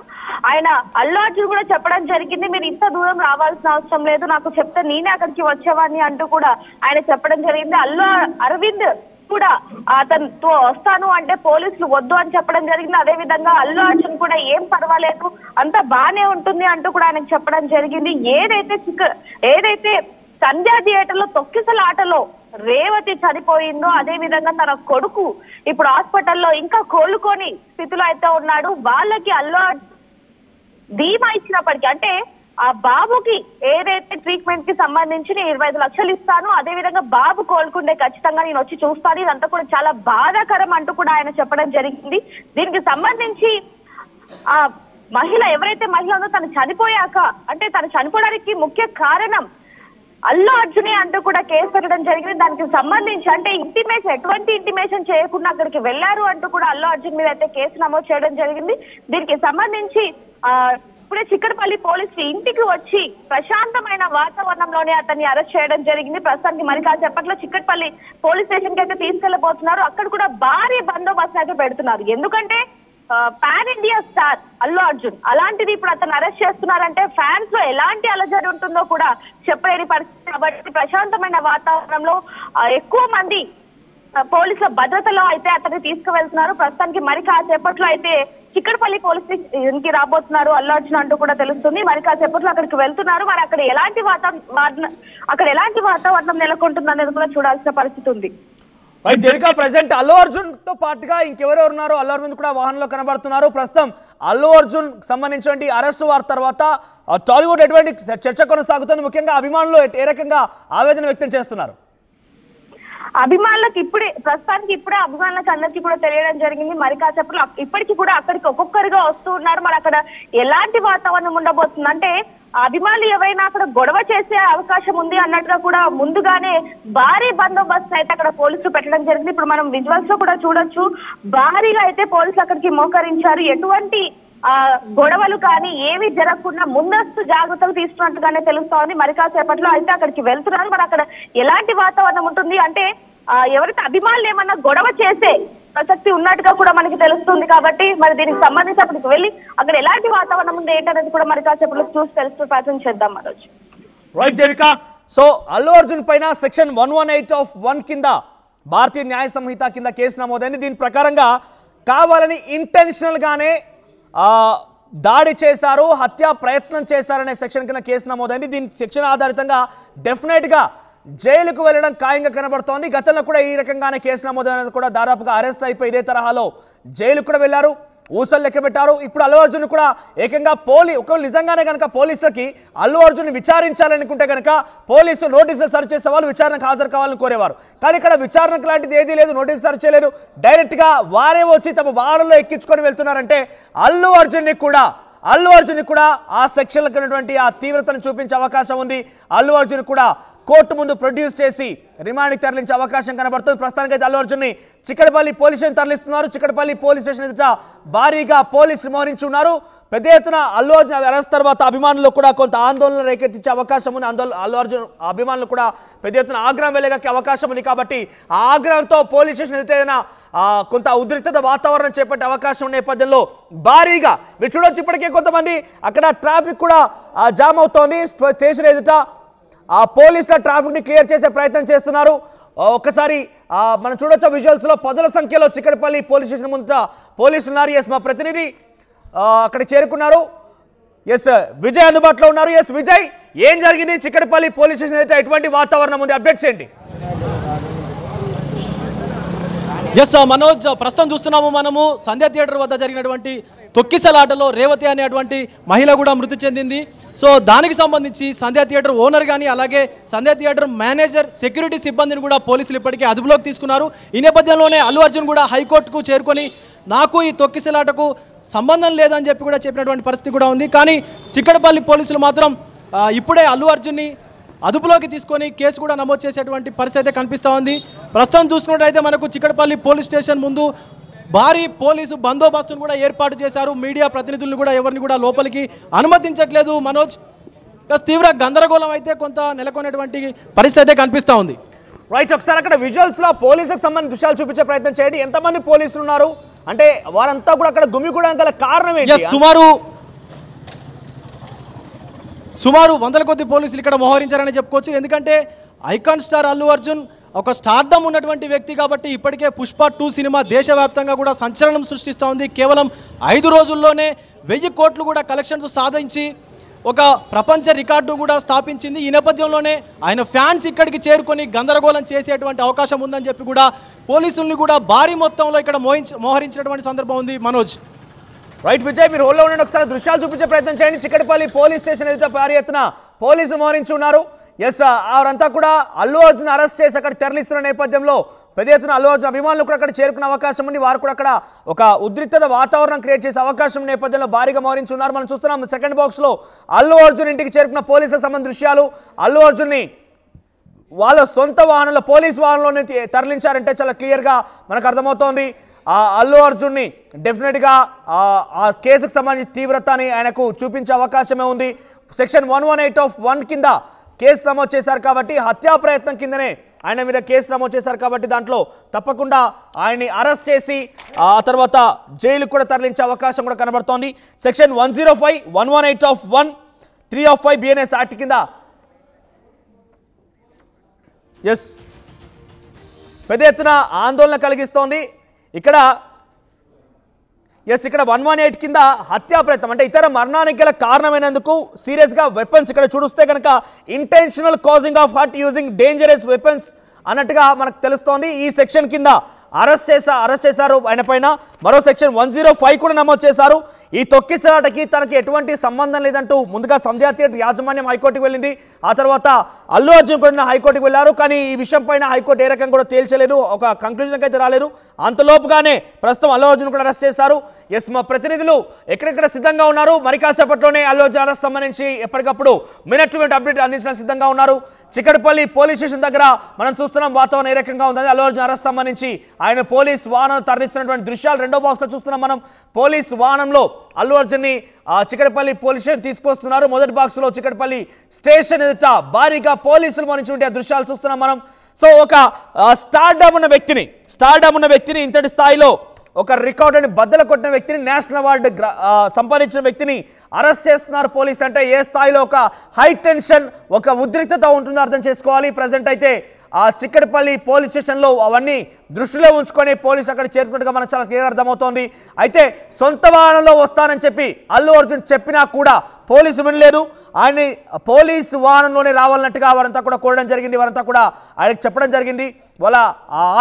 ఆయన అల్లు అర్జున్ కూడా చెప్పడం జరిగింది, మీరు ఇంత దూరం రావాల్సిన అవసరం లేదు, నాకు చెప్తే నేనే అక్కడికి వచ్చేవాడిని అంటూ కూడా ఆయన చెప్పడం జరిగింది. అల్లు అరవింద్ కూడా అతనితో వస్తాను అంటే పోలీసులు వద్దు అని చెప్పడం జరిగింది. అదే విధంగా అల్లు అర్జున్ కూడా ఏం పర్వాలేదు, అంతా బానే ఉంటుంది అంటూ కూడా ఆయనకు చెప్పడం జరిగింది. ఏదైతే సంధ్య థియేటర్ లో తొక్కిసలాటలో రేవతి చనిపోయిందో, అదే విధంగా తన కొడుకు ఇప్పుడు హాస్పిటల్లో ఇంకా కోలుకొని స్థితిలో అయితే ఉన్నాడు. వాళ్ళకి అల్లు ధీమా ఇచ్చినప్పటికీ, అంటే ఆ బాబుకి ఏదైతే ట్రీట్మెంట్ కి సంబంధించి 25 లక్షలు ఇస్తాను, అదే విధంగా బాబు కోలుకుంటే ఖచ్చితంగా నేను వచ్చి చూస్తాను, ఇదంతా కూడా చాలా బాధాకరం అంటూ కూడా ఆయన చెప్పడం జరిగింది. దీనికి సంబంధించి ఆ మహిళ, ఎవరైతే మహిళ ఉందో తను చనిపోయాక, అంటే తను చనిపోవడానికి ముఖ్య కారణం అల్లు అర్జునే అంటూ కూడా కేసు పెట్టడం జరిగింది. దానికి సంబంధించి అంటే ఇంటిమేషన్, ఎటువంటి ఇంటిమేషన్ చేయకుండా అక్కడికి వెళ్లారు అంటూ కూడా అల్లు అర్జున్ మీద అయితే కేసు నమోదు చేయడం జరిగింది. దీనికి సంబంధించి ఇప్పుడే చిక్కడపల్లి పోలీసులు ఇంటికి వచ్చి ప్రశాంతమైన వాతావరణంలోనే అతన్ని అరెస్ట్ చేయడం జరిగింది. ప్రస్తుతానికి మరి కాసేపట్లో చిక్కడపల్లి పోలీస్ స్టేషన్ కి అయితే తీసుకెళ్లబోతున్నారు. అక్కడ కూడా భారీ బందోబస్తు అయితే పెడుతున్నారు. ఎందుకంటే pan India star Allu Arjun, అలాంటిది ఇప్పుడు అతను అరెస్ట్ చేస్తున్నారంటే ఫ్యాన్స్ లో ఎలాంటి అలజడి ఉంటుందో కూడా చెప్పలేని పరిస్థితి. కాబట్టి ప్రశాంతమైన వాతావరణంలో ఎక్కువ మంది పోలీసుల భద్రతలో అయితే అతన్ని తీసుకువెళ్తున్నారు. ప్రస్తుతానికి మరి కాసేపట్లో అయితే చిక్కడపల్లి పోలీస్ స్టేషన్ కి రాబోతున్నారు అల్లు అర్జున్ అంటూ కూడా తెలుస్తుంది. మరి కాసేపట్లో అక్కడికి వెళ్తున్నారు. మరి అక్కడ ఎలాంటి వాతావరణం నెలకొంటుంది అనేది కూడా చూడాల్సిన పరిస్థితి ఉంది. ప్రెసెంట్ అల్లు అర్జున్ తో పాటుగా ఇంకెవరెవరు ఉన్నారు? అల్లు అర్జున్ కూడా వాహనంలో కనబడుతున్నారు. ప్రస్తుతం అల్లు అర్జున్ సంబంధించిన అరెస్ట్ వార్త తర్వాత టాలీవుడ్ ఎటువంటి చర్చ కొనసాగుతుంది? ముఖ్యంగా అభిమానులు ఏ రకంగా ఆవేదన వ్యక్తం చేస్తున్నారు? అభిమానులకు ప్రస్తుతానికి ఇప్పుడే అభిమానులకు అందరికీ కూడా తెలియడం జరిగింది. మరి కాసేపట్లో ఇప్పటికీ కూడా అక్కడికి ఒక్కొక్కరిగా వస్తూ ఉన్నారు. మరి అక్కడ ఎలాంటి వాతావరణం ఉండబోతుంది అంటే అభిమానులు ఎవరైనా అక్కడ గొడవ చేసే అవకాశం ఉంది అన్నట్టుగా కూడా ముందుగానే భారీ బందోబస్తు అయితే అక్కడ పోలీసులు పెట్టడం జరిగింది. ఇప్పుడు మనం విజువల్స్ లో కూడా చూడొచ్చు, భారీగా అయితే పోలీసులు అక్కడికి మోకరించారు. ఎటువంటి గొడవలు కానీ ఏవి జరగకుండా ముందస్తు జాగ్రత్తలు తీసుకున్నట్టుగానే తెలుస్తోంది. మరి కాసేపట్లో అయితే అక్కడికి వెళ్తున్నారు. మరి అక్కడ ఎలాంటి వాతావరణం ఉంటుంది అంటే ఎవరైతే అభిమానులు ఏమన్నా గొడవ చేసే ప్రసక్తి ఉన్నట్టుగా కూడా మనకి తెలుస్తుంది. కాబట్టి మరి దీనికి సంబంధించి అక్కడికి వెళ్ళి అక్కడ ఎలాంటి వాతావరణం ఉంది ఏంటనేది కూడా మరి కాసేపట్లో చూసి తెలుసుకునే ప్రయత్నం చేద్దాం మనోజ్. రైట్ దేవిక, సో అల్లు అర్జున్ పైన సెక్షన్ 118(1) కింద భారతీయ న్యాయ సంహిత కింద కేసు నమోదైంది. దీని ప్రకారంగా కావాలని ఇంటెన్షనల్ గానే దాడి చేశారు, హత్యా ప్రయత్నం చేశారనే సెక్షన్ కింద కేసు నమోదైంది. దీని సెక్షన్ ఆధారితంగా డెఫినెట్ గా జైలుకు వెళ్ళడం ఖాయంగా కనబడుతోంది. గతంలో కూడా ఈ రకంగానే కేసు నమోదైనది కూడా దాదాపుగా అరెస్ట్ అయిపోయి ఇదే తరహాలో జైలుకు కూడా వెళ్లారు, ఊసలు లెక్క పెట్టారు. ఇప్పుడు అల్లు అర్జున్ కూడా ఏకంగా ఒకవేళ నిజంగానే కనుక పోలీసులకి అల్లు అర్జున్ విచారించాలనుకుంటే కనుక పోలీసులు నోటీసులు సర్చ్ చేసే వాళ్ళు విచారణకు హాజరు కావాలని కోరేవారు. కానీ ఇక్కడ విచారణకు లాంటిది ఏదీ లేదు, నోటీసు సర్చ్ చేయలేదు. డైరెక్ట్ గా వారే వచ్చి తమ వాహనంలో ఎక్కించుకొని వెళ్తున్నారంటే అల్లు అర్జున్ కూడా ఆ సెక్షన్లకు ఉన్నటువంటి ఆ తీవ్రతను చూపించే అవకాశం ఉంది. అల్లు అర్జున్ కూడా కోర్టు ముందు ప్రొడ్యూస్ చేసి రిమాండ్కి తరలించే అవకాశం కనబడుతుంది. ప్రస్తుతానికి అయితే అల్లు అర్జున్ని చిక్కడపల్లి పోలీస్ స్టేషన్ తరలిస్తున్నారు. చిక్కడపల్లి పోలీస్ స్టేషన్ ఎదుట భారీగా పోలీసులు మోహరించి ఉన్నారు. పెద్ద ఎత్తున అల్లు అర్జున్ అరెస్ట్ తర్వాత అభిమానులు కూడా కొంత ఆందోళన రేకెత్తించే అవకాశం ఉంది. అల్లు అర్జున్ అభిమానులు కూడా పెద్ద ఎత్తున ఆగ్రహం వెలగక్కే అవకాశం ఉంది. కాబట్టి ఆ ఆగ్రహంతో పోలీస్ స్టేషన్ ఎదుట ఏదైనా కొంత ఉద్రిక్తత వాతావరణం చేపట్టే అవకాశం ఉన్న నేపథ్యంలో భారీగా మీరు చూడొచ్చు, ఇప్పటికే కొంతమంది అక్కడ ట్రాఫిక్ కూడా జామ్ అవుతోంది. స్టేషన్ ఎదుట ఆ పోలీసుల ట్రాఫిక్ ని క్లియర్ చేసే ప్రయత్నం చేస్తున్నారు. ఒకసారి మనం చూడొచ్చు విజువల్స్ లో పదుల సంఖ్యలో చిక్కడపల్లి పోలీస్ స్టేషన్ ముందు పోలీసులు ఉన్నారు. ఎస్, మా ప్రతినిధి అక్కడ చేరుకున్నారు. ఎస్ విజయ్ అందుబాటులో ఉన్నారు. ఎస్ విజయ్, ఏం జరిగింది చిక్కడపల్లి పోలీస్ స్టేషన్ ఎదుట ఎటువంటి వాతావరణం ఉంది? అప్డేట్స్ ఏంటి? ఎస్ మనోజ్, ప్రస్తుతం చూస్తున్నాము మనము సంధ్యా థియేటర్ వద్ద జరిగినటువంటి తొక్కిసలాటలో రేవతి అనేటువంటి మహిళ కూడా మృతి చెందింది. సో దానికి సంబంధించి సంధ్యా థియేటర్ ఓనర్ కానీ అలాగే సంధ్యా థియేటర్ మేనేజర్, సెక్యూరిటీ సిబ్బందిని కూడా పోలీసులు ఇప్పటికే అదుపులోకి తీసుకున్నారు. ఈ నేపథ్యంలోనే అల్లు అర్జున్ కూడా హైకోర్టుకు చేరుకొని నాకు ఈ తొక్కిసలాటకు సంబంధం లేదని చెప్పి కూడా చెప్పినటువంటి పరిస్థితి కూడా ఉంది. కానీ చిక్కడపల్లి పోలీసులు మాత్రం ఇప్పుడే అల్లు అర్జున్ని అదుపులోకి తీసుకొని కేసు కూడా నమోదు చేసేటువంటి పరిస్థితి అయితే కనిపిస్తూ ఉంది. ప్రస్తుతం చూసుకున్నట్టయితే మనకు చిక్కడపల్లి పోలీస్ స్టేషన్ ముందు భారీ పోలీసు బందోబస్తును కూడా ఏర్పాటు చేశారు. మీడియా ప్రతినిధులను కూడా ఎవరిని కూడా లోపలికి అనుమతించట్లేదు మనోజ్. తీవ్ర గందరగోళం అయితే కొంత నెలకొనేటువంటి పరిస్థితి అయితే కనిపిస్తూ ఉంది. రైట్, ఒకసారి అక్కడ విజువల్స్ లో పోలీసులకు సంబంధించిన దృశ్యాలు చూపించే ప్రయత్నం చేయండి. ఎంతమంది పోలీసులు ఉన్నారు అంటే వారంతా కూడా అక్కడ గుమిగూడడానికి గల కారణం ఏంటి? సుమారు వందల కొద్ది పోలీసులు ఇక్కడ మోహరించారని చెప్పుకోవచ్చు. ఎందుకంటే ఐకాన్ స్టార్ అల్లు అర్జున్ ఒక స్టార్డమ్ ఉన్నటువంటి వ్యక్తి కాబట్టి ఇప్పటికే పుష్ప 2 సినిమా దేశవ్యాప్తంగా కూడా సంచలనం సృష్టిస్తూ ఉంది. కేవలం 5 రోజుల్లోనే 1000 కోట్లు కూడా కలెక్షన్స్ సాధించి ఒక ప్రపంచ రికార్డు కూడా స్థాపించింది. ఈ నేపథ్యంలోనే ఆయన ఫ్యాన్స్ ఇక్కడికి చేరుకొని గందరగోళం చేసేటువంటి అవకాశం ఉందని చెప్పి కూడా పోలీసుల్ని కూడా భారీ మొత్తంలో ఇక్కడ మోహరించినటువంటి సందర్భం ఉంది మనోజ్. రైట్ విజయ్, మీరు హోల్లో ఉండండి, ఒకసారి దృశ్యాలు చూపించే ప్రయత్నం చేయండి. చిక్కడపల్లి పోలీస్ స్టేషన్ ఎదుట భారీ ఎత్తున పోలీసులు మోహరించి ఉన్నారు. ఎస్, వారంతా కూడా అల్లు అర్జున్ అరెస్ట్ చేసి అక్కడ తరలిస్తున్న నేపథ్యంలో పెద్ద ఎత్తున అల్లు అర్జున్ అభిమానులు కూడా అక్కడ చేరుకునే అవకాశం ఉంది. వారు కూడా అక్కడ ఒక ఉద్రిక్తత వాతావరణం క్రియేట్ చేసే అవకాశం నేపథ్యంలో భారీగా మోహరించి ఉన్నారు. మనం చూస్తున్నాం సెకండ్ బాక్స్ లో అల్లు అర్జున్ ఇంటికి చేరుకున్న పోలీసులకు సంబంధించిన దృశ్యాలు. అల్లు అర్జున్ని వాళ్ళ సొంత వాహనంలో పోలీస్ వాహనంలోనే తరలించారంటే చాలా క్లియర్గా మనకు అర్థమవుతోంది. అల్లు అర్జున్ని డెఫినెట్గా ఆ కేసుకు సంబంధించి తీవ్రతని ఆయనకు చూపించే అవకాశమే ఉంది. సెక్షన్ 118(1) కింద కేసు నమోదు చేశారు కాబట్టి, హత్యా ప్రయత్నం కిందనే ఆయన మీద కేసు నమోదు చేశారు కాబట్టి దాంట్లో తప్పకుండా ఆయన్ని అరెస్ట్ చేసి ఆ తర్వాత జైలుకు కూడా తరలించే అవకాశం కూడా కనబడుతోంది. సెక్షన్ 105, 118(1), 3(5) BNS యాక్ట్ కింద పెద్ద ఎత్తున ఆందోళన కలిగిస్తోంది. ఇక్కడ 118 కింద హత్యా ప్రయత్నం అంటే ఇతర మరణానికి గల కారణమైనందుకు సీరియస్గా వెపన్స్ ఇక్కడ చూస్తే కనుక intentional causing of hurt using dangerous weapons అన్నట్టుగా మనకు తెలుస్తోంది. ఈ సెక్షన్ కింద అరెస్ట్ చేశారు ఆయన పైన. మరో సెక్షన్ 105 కూడా నమోదు చేశారు. ఈ తొక్కిసలాటకి తనకి ఎటువంటి సంబంధం లేదంటూ ముందుగా సంధ్యా థియేటర్ యాజమాన్యం హైకోర్టుకు వెళ్ళింది. ఆ తర్వాత అల్లు అర్జున్ కూడా హైకోర్టుకు వెళ్ళారు. కానీ ఈ విషయం పైన హైకోర్టు ఏ రకంగా కూడా తేల్చలేదు, ఒక కంక్లూజన్కి అయితే రాలేదు. అంతలోపుగానే ప్రస్తుతం అల్లు అర్జున్ కూడా అరెస్ట్ చేశారు. మా ప్రతినిధులు ఎక్కడెక్కడ సిద్ధంగా ఉన్నారు. మరి కాసేపట్లోనే అల్లు అర్జున్ అరెస్ట్ సంబంధించి ఎప్పటికప్పుడు మినిట్ టు మినిట్ అప్డేట్ అందించడానికి సిద్ధంగా ఉన్నారు. చిక్కడపల్లి పోలీస్ స్టేషన్ దగ్గర మనం చూస్తున్నాం వాతావరణం ఏ రకంగా ఉందని. అల్లు అర్జున్ అరెస్ట్ సంబంధించి ఆయన పోలీస్ వాహనం తరలిస్తున్నటువంటి దృశ్యాలు రెండో బాక్స్ లో చూస్తున్నాం మనం. పోలీస్ వాహనంలో అల్లు అర్జున్ ని చిక్కడపల్లి పోలీస్ స్టేషన్ తీసుకొస్తున్నారు. మొదటి బాక్స్ లో చిక్కడపల్లి స్టేషన్ ఎదుట భారీగా పోలీసులు మరించుంటే దృశ్యాలు చూస్తున్నాం మనం. సో ఒక స్టార్డమ్ ఉన్న వ్యక్తిని ఇంతటి స్థాయిలో ఒక రికార్డుని బద్దలు కొట్టిన వ్యక్తిని, నేషనల్ అవార్డు సంపాదించిన వ్యక్తిని అరెస్ట్ చేస్తున్నారు పోలీసు అంటే ఏ స్థాయిలో ఒక హై టెన్షన్, ఒక ఉద్రిక్తత ఉంటుందో అర్థం చేసుకోవాలి. ప్రజెంట్ అయితే ఆ చిక్కడపల్లి పోలీస్ స్టేషన్లో అవన్నీ దృష్టిలో ఉంచుకొని పోలీసులు అక్కడ చేరుకున్నట్టుగా మనకు చాలా క్లియర్ అర్థమవుతోంది. అయితే సొంత వాహనంలో వస్తానని చెప్పి అల్లు అర్జున్ చెప్పినా కూడా పోలీసు వినలేదు. ఆయన్ని పోలీసు వాహనంలోనే రావాలన్నట్టుగా వారంతా కూడా కోరడం జరిగింది. వారంతా కూడా ఆయనకు చెప్పడం జరిగింది. వాళ్ళ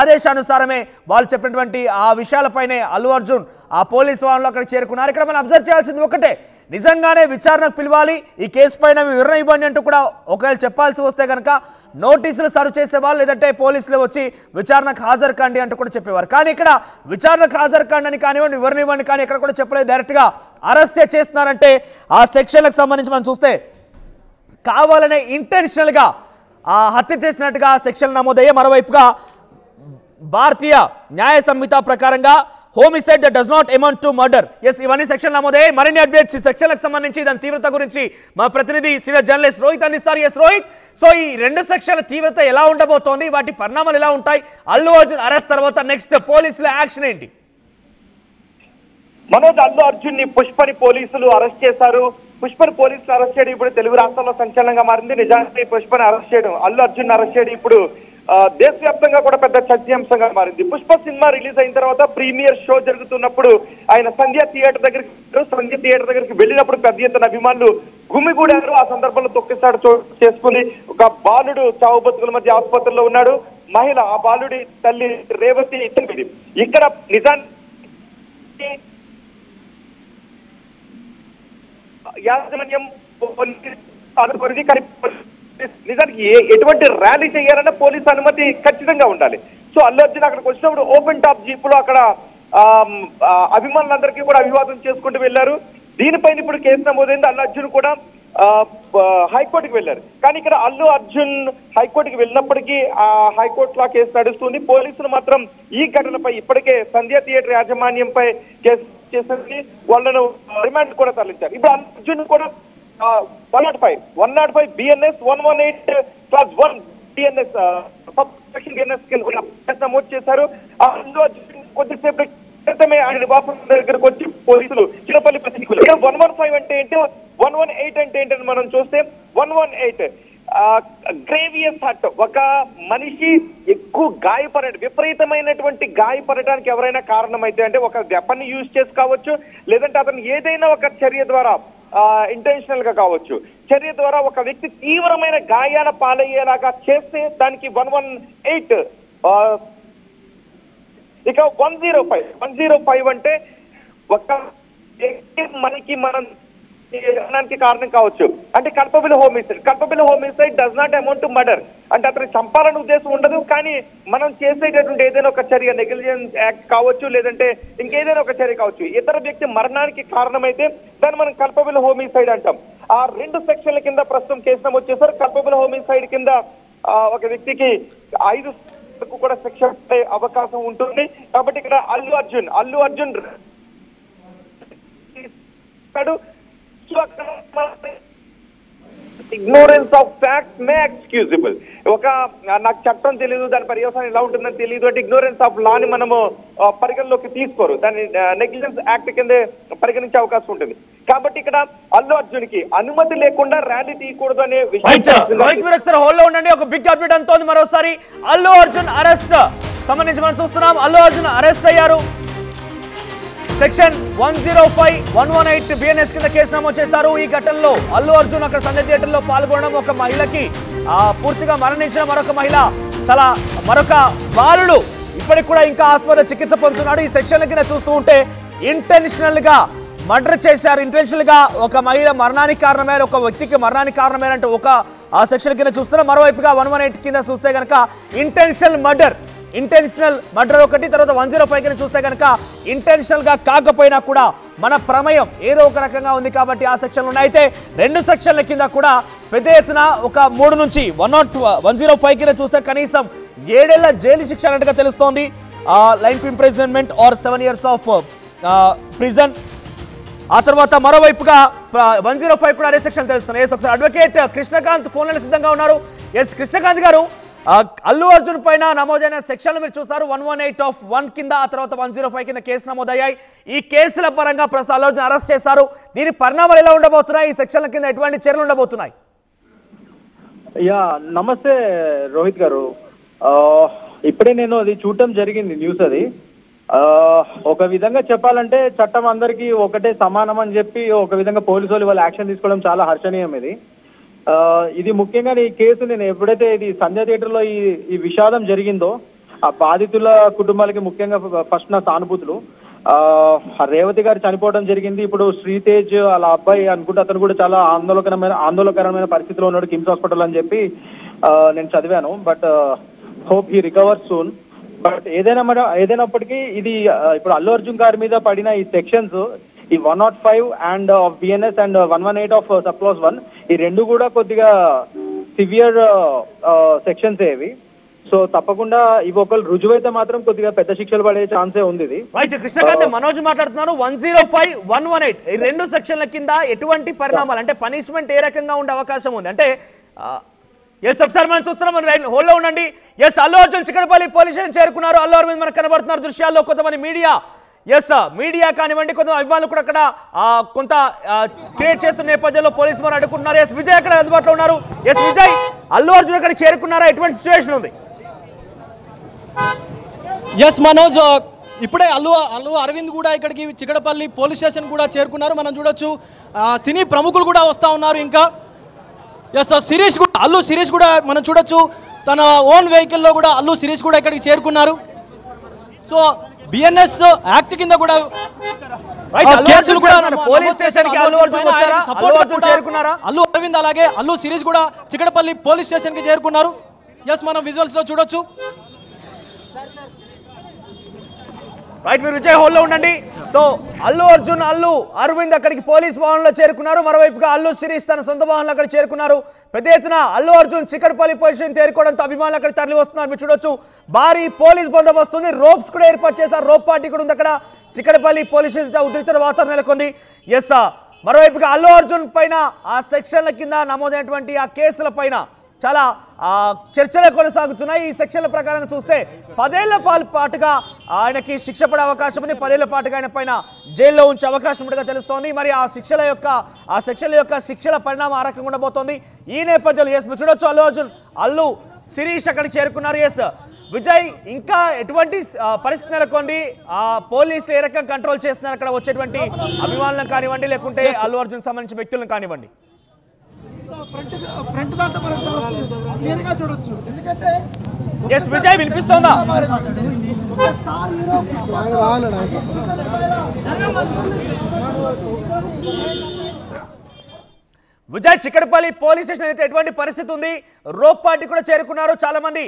ఆదేశానుసారమే వాళ్ళు చెప్పినటువంటి ఆ విషయాలపైనే అల్లు అర్జున్ ఆ పోలీసు వాహనంలో అక్కడ చేరుకున్నారు. ఇక్కడ మనం అబ్జర్వ్ చేయాల్సింది ఒకటే, నిజంగానే విచారణకు పిలవాలి, ఈ కేసు పైన వివరణ ఇవ్వండి అంటూ కూడా ఒకవేళ చెప్పాల్సి వస్తే కనుక నోటీసులు సర్వ్ చేసేవాళ్ళు, లేదంటే పోలీసులు వచ్చి విచారణకు హాజరు కండి అంటూ కూడా చెప్పేవారు. కానీ ఇక్కడ విచారణకు హాజరు కండి అని కానివ్వండి, వివరణ ఇవ్వండి కానీ ఎక్కడ కూడా చెప్పలేదు. డైరెక్ట్గా అరెస్ట్ చేస్తున్నారంటే ఆ సెక్షన్లకు సంబంధించి మనం చూస్తే కావాలనే ఇంటెన్షనల్గా హత్య చేసినట్టుగా సెక్షన్ నమోదయ్యే. మరోవైపుగా భారతీయ న్యాయ సంహిత ప్రకారంగా homicide that does not amount to murder. ఇవన్నీ సెక్షన్ నమోదయ్యాయి. మరిన్ని అప్డేట్స్ ఈ సెక్షన్లకు సంబంధించి దాని తీవ్రత గురించి మా ప్రతినిధి సీనియర్ జర్నలిస్ట్ రోహిత్ అందిస్తారు. రోహిత్, సో ఈ రెండు సెక్షన్ల తీవ్రత ఎలా ఉండబోతోంది, వాటి పరిణామాలు ఎలా ఉంటాయి, అల్లు అర్జున్ అరెస్ట్ తర్వాత నెక్స్ట్ పోలీసుల యాక్షన్ ఏంటి? మనోజ్, అల్లు అర్జున్ ని పుష్పని పోలీసులు అరెస్ట్ చేశారు. పుష్పని పోలీసులు అరెస్ట్ చేయడం ఇప్పుడు తెలుగు రాష్ట్రాల్లో సంచలనంగా మారింది. నిజానికి పుష్పని అరెస్ట్ చేయడం, అల్లు అర్జున్ అరెస్ట్ చేయడం ఇప్పుడు దేశవ్యాప్తంగా కూడా పెద్ద చర్చాంశంగా మారింది. పుష్ప సినిమా రిలీజ్ అయిన తర్వాత ప్రీమియర్ షో జరుగుతున్నప్పుడు ఆయన సంధ్యా థియేటర్ దగ్గరికి వెళ్ళినప్పుడు పెద్ద ఎత్తున అభిమానులు గుమిగూడారు. ఆ సందర్భంలో తొక్కిసాడు చేసుకుని ఒక బాలుడు చావు బతుకుల మధ్య ఆసుపత్రిలో ఉన్నాడు. మహిళ, ఆ బాలుడి తల్లి రేవతి ఇక్కడ నిజానికి యాజమాన్యం అనుకున్నది. కానీ నిజానికి ఎటువంటి ర్యాలీ చేయాలన్నా పోలీసు అనుమతి ఖచ్చితంగా ఉండాలి. సో అల్లు అర్జున్ అక్కడికి వచ్చినప్పుడు ఓపెన్ టాప్ జీప్ లో అక్కడ అభిమానులందరికీ కూడా అభివాదం చేసుకుంటూ వెళ్లారు. దీనిపైన ఇప్పుడు కేసు నమోదైంది. అల్లు అర్జున్ కూడా హైకోర్టుకి వెళ్ళారు. కానీ ఇక్కడ అల్లు అర్జున్ హైకోర్టుకి వెళ్ళినప్పటికీ ఆ హైకోర్టులో కేసు నడుస్తుంది. పోలీసులు మాత్రం ఈ ఘటనపై ఇప్పటికే సంధ్యా థియేటర్ యాజమాన్యంపై కేసు చేసి వాళ్ళను రిమాండ్ కూడా తరలించారు. ఇప్పుడు అల్లు అర్జున్ కూడా 105 BNS 118(1) BNS నమోదు చేశారు. అల్లు అర్జున్ కొద్దిసేపు క్రితమే ఆయన నివాసం దగ్గరకు వచ్చి పోలీసులు చిన్నపల్లి ప్రతినిధులు 115 అంటే ఏంటి, 118 అంటే ఏంటని మనం చూస్తే 118 గ్రేవియస్ హర్ట్, ఒక మనిషి ఎక్కువ గాయపడటం, విపరీతమైనటువంటి గాయపడటానికి ఎవరైనా కారణమైతే అంటే ఒక వెపన్ యూజ్ చేసి కావచ్చు, లేదంటే అతను ఏదైనా ఒక చర్య ద్వారా ఇంటెన్షనల్ గా కావచ్చు, చర్య ద్వారా ఒక వ్యక్తి తీవ్రమైన గాయాల పాలయ్యేలాగా చేస్తే దానికి 118. ఇక 105 అంటే ఒక మనకి మనం కారణం కావచ్చు. అంటే culpable homicide does not amount to murder. అంటే అతను చంపాలని ఉద్దేశం ఉండదు, కానీ మనం చేసేటటువంటి ఏదైనా ఒక చర్య, నెగ్లిజెన్స్ యాక్ట్ కావచ్చు, లేదంటే ఇంకేదైనా ఒక చర్య కావచ్చు, ఇతర వ్యక్తి మరణానికి కారణమైతే దాన్ని మనం కల్పబుల్ హోమిసైడ్ అంటాం. ఆ రెండు సెక్షన్ల కింద ప్రస్తుతం కేసు నమోదు చేశారు. కల్పబుల్ హోమిసైడ్ కింద ఒక వ్యక్తికి 5 వరకు కూడా శిక్ష పడే అవకాశం ఉంటుంది. కాబట్టి ఇక్కడ Allu Arjun ignorance of fact may excusable. నాకు చట్టం తెలియదు, దాని పర్యవసానం ఎలా ఉంటుందని తెలియదు అంటే ఇగ్నోరెన్స్ ఆఫ్ లాని మనము పరిగణలోకి తీసుకోరు, దాన్ని నెగ్లిజెన్స్ యాక్ట్ కిందే పరిగణించే అవకాశం ఉంటుంది. కాబట్టి ఇక్కడ అల్లు అర్జున్ కి అనుమతి లేకుండా ర్యాలీ తీయకూడదు అనే విషయం హోల్లో ఉండండి. ఒక బిగ్ అప్డేట్ అంతోంది మరోసారి. అల్లు అర్జున్ అరెస్ట్ సంబంధించి మనం చూస్తున్నాం. అల్లు అర్జున్ అరెస్ట్ అయ్యారు. సెక్షన్ 105, 118 బిఎన్ఎస్ కింద కేసు నమోదు చేశారు. ఈ ఘటనలో అల్లు అర్జున్ అక్కడ సంధ్య థియేటర్లో పాల్గొనడం, ఒక మహిళకి పూర్తిగా మరణించిన మరొక మహిళ, మరొక బాలుడు ఇప్పటికి కూడా ఇంకా ఆసుపత్రిలో చికిత్స పొందుతున్నాడు. ఈ సెక్షన్ల కింద చూస్తూ ఉంటే ఇంటెన్షనల్ గా మర్డర్ చేశారు, ఇంటెన్షనల్ గా ఒక మహిళ మరణానికి కారణమైన, ఒక వ్యక్తికి మరణానికి కారణమైనట్టు ఒక ఆ సెక్షన్ కింద చూస్తున్నాం. మరోవైపుగా 118 కింద చూస్తే కనుక ఇంటెన్షనల్ మర్డర్ ఒకటి, తర్వాత 105 కింద చూస్తే కనుక ఇంటెన్షనల్ గా కాకపోయినా కూడా మన ప్రమేయం ఏదో ఒక రకంగా ఉంది కాబట్టి ఆ సెక్షన్లు ఉన్నాయి. అయితే 2 సెక్షన్ల కింద కూడా పెద్ద ఎత్తున ఒక 3 నుంచి 105 కింద చూస్తే కనీసం 7 ఏళ్ల జైలు శిక్ష అన్నట్టుగా తెలుస్తోంది. Life imprisonment are 7 years of prison. ఆ తర్వాత మరోవైపుగా 105 కూడా అదే సెక్షన్ తెలుస్తుంది. ఒకసారి అడ్వకేట్ కృష్ణకాంత్ ఫోన్లో సిద్ధంగా ఉన్నారు. కృష్ణకాంత్ గారు, అల్లు అర్జున్ పైన నమోదైన సెక్షన్లు మీరు చూసారు. 118(1) కింద, ఆ తర్వాత 105 కింద కేసు నమోదయ్యాయి. ఈ కేసుల పరంగా ప్రస్తుతం అల్లు అర్జున్ అరెస్ట్ చేశారు. దీని పరిణామాలు ఎలా ఉండబోతున్నాయి? ఈ సెక్షన్ల కింద ఎటువంటి చర్యలు ఉండబోతున్నాయి? నమస్తే రోహిత్ గారు. ఇప్పుడే నేను అది చూడటం జరిగింది న్యూస్. అది ఒక విధంగా చెప్పాలంటే చట్టం అందరికీ ఒకటే సమానం అని చెప్పి ఒక విధంగా పోలీసు వాళ్ళు యాక్షన్ తీసుకోవడం చాలా హర్షణీయం. ఇది ముఖ్యంగా ఈ కేసు నేను ఎప్పుడైతే ఇది సంధ్య థియేటర్లో ఈ విషాదం జరిగిందో ఆ బాధితుల కుటుంబాలకి ముఖ్యంగా ఫస్ట్ నా సానుభూతులు. రేవతి గారు చనిపోవడం జరిగింది. ఇప్పుడు శ్రీతేజ్ వాళ్ళ అబ్బాయి అనుకుంటే అతను కూడా చాలా ఆందోళనకరమైన పరిస్థితిలో ఉన్నాడు కిమ్స్ హాస్పిటల్ అని చెప్పి నేను చదివాను. But hope he recover soon. But ఏదైనప్పటికీ ఇది ఇప్పుడు అల్లు అర్జున్ గారి మీద పడిన ఈ సెక్షన్స్, ఈ 105 and BNS and 118 of sub class 1, ఈ 2 కూడా కొద్దిగా సివియర్ సెక్షన్స్ ఏవి. సో తప్పకుండా ఇవి ఒకళ్ళు రుజువైతే మాత్రం కొద్దిగా పెద్ద శిక్షలు పడే ఛాన్సే ఉంది. కృష్ణకాంత్, మనోజ్ మాట్లాడుతున్నాను. 105, 118 ఈ 2 సెక్షన్ల కింద ఎటువంటి పరిణామాలు అంటే పనిష్మెంట్ ఏ రకంగా ఉండే అవకాశం ఉంది అంటే? ఒకసారి మనం చూస్తున్నాం, మనం హోల్లో ఉండండి. అల్లు అర్జున్ చిక్కడపల్లి పోలీస్ స్టేషన్ చేరుకున్నారు. అల్లు అర్జున్ మనకు కనబడుతున్నారు దృశ్యాల్లో. కొంతమంది మీడియా కానివ్వండి, కొంతమంది అభిమానులు కూడా అక్కడ కొంత క్రియేట్ చేస్తున్న నేపథ్యంలో పోలీసు వారు అడ్డుకుంటున్నారు. విజయ్ అక్కడ అందుబాటులో ఉన్నారు. విజయ్, అల్లు అర్జున్ అక్కడ చేరుకున్నారా? ఎటువంటి సిచ్యువేషన్ ఉంది? మనోజ్, ఇప్పుడే అల్లు అరవింద్ కూడా ఇక్కడికి చిక్కడపల్లి పోలీస్ స్టేషన్ కూడా చేరుకున్నారు. మనం చూడొచ్చు సినీ ప్రముఖులు కూడా వస్తూ ఉన్నారు. ఇంకా అల్లు శిరీష్ కూడా మనం చూడొచ్చు, తన ఓన్ వెహికల్లో కూడా అల్లు శిరీష్ కూడా ఇక్కడికి చేరుకున్నారు. సో బిఎన్ఎస్ యాక్ట్ కింద కూడా అల్లు అరవింద్ అలాగే అల్లు శిరీష్ కూడా చిక్కడపల్లి పోలీస్ స్టేషన్ కి చేరుకున్నారు. మనం విజువల్స్ లో చూడొచ్చు. మీరు విజయ్ హోల్లో ఉండండి. సో అల్లు అర్జున్, అల్లు అరవింద్ అక్కడికి పోలీస్ వాహనంలో చేరుకున్నారు. మరోవైపుగా అల్లు శిరీష్ తన సొంత వాహనంలో అక్కడ చేరుకున్నారు. పెద్ద ఎత్తున అల్లు అర్జున్ చిక్కడపల్లి పోలీస్ స్టేషన్ చేరుకోవడంతో అభిమానులు అక్కడ తరలి వస్తున్నారు. మీరు చూడొచ్చు, భారీ పోలీస్ బందోబస్తు ఉంది. రోప్స్ కూడా ఏర్పాటు చేశారు. రోప్ పార్టీ కూడా ఉంది అక్కడ. చిక్కడపల్లి పోలీస్ స్టేషన్ ఉద్రిక్త వాతావరణం నెలకొంది. మరోవైపుగా అల్లు అర్జున్ పైన ఆ సెక్షన్ల కింద నమోదైనటువంటి ఆ కేసుల పైన చాలా చర్చలు కొనసాగుతున్నాయి. ఈ సెక్షన్ల ప్రకారం చూస్తే 10 ఏళ్ల పాటుగా ఆయనకి శిక్ష పడే అవకాశం ఉంది. 10 ఏళ్ల పాటుగా ఆయన పైన జైల్లో ఉంచే అవకాశం ఉండగా తెలుస్తోంది. మరి ఆ సెక్షన్ల యొక్క శిక్షల పరిణామం ఆ రకంగా ఉండబోతోంది. ఈ నేపథ్యంలో చూడొచ్చు, అల్లు అర్జున్, అల్లు శిరీష్ అక్కడికి చేరుకున్నారు. విజయ్, ఇంకా ఎటువంటి పరిస్థితి నెలకొంది? పోలీసులు ఏ రకంగా కంట్రోల్ చేస్తున్నారు అక్కడ వచ్చేటువంటి అభిమానులను కానివ్వండి, లేకుంటే అల్లు అర్జున్ సంబంధించిన వ్యక్తులను కానివ్వండి? విజయ్, వినిపిస్తోందా? విజయ్, చిక్కడపల్లి పోలీస్ స్టేషన్ ఎటువంటి పరిస్థితి ఉంది? రోప్ పార్టీ కూడా చేరుకున్నారు. చాలా మంది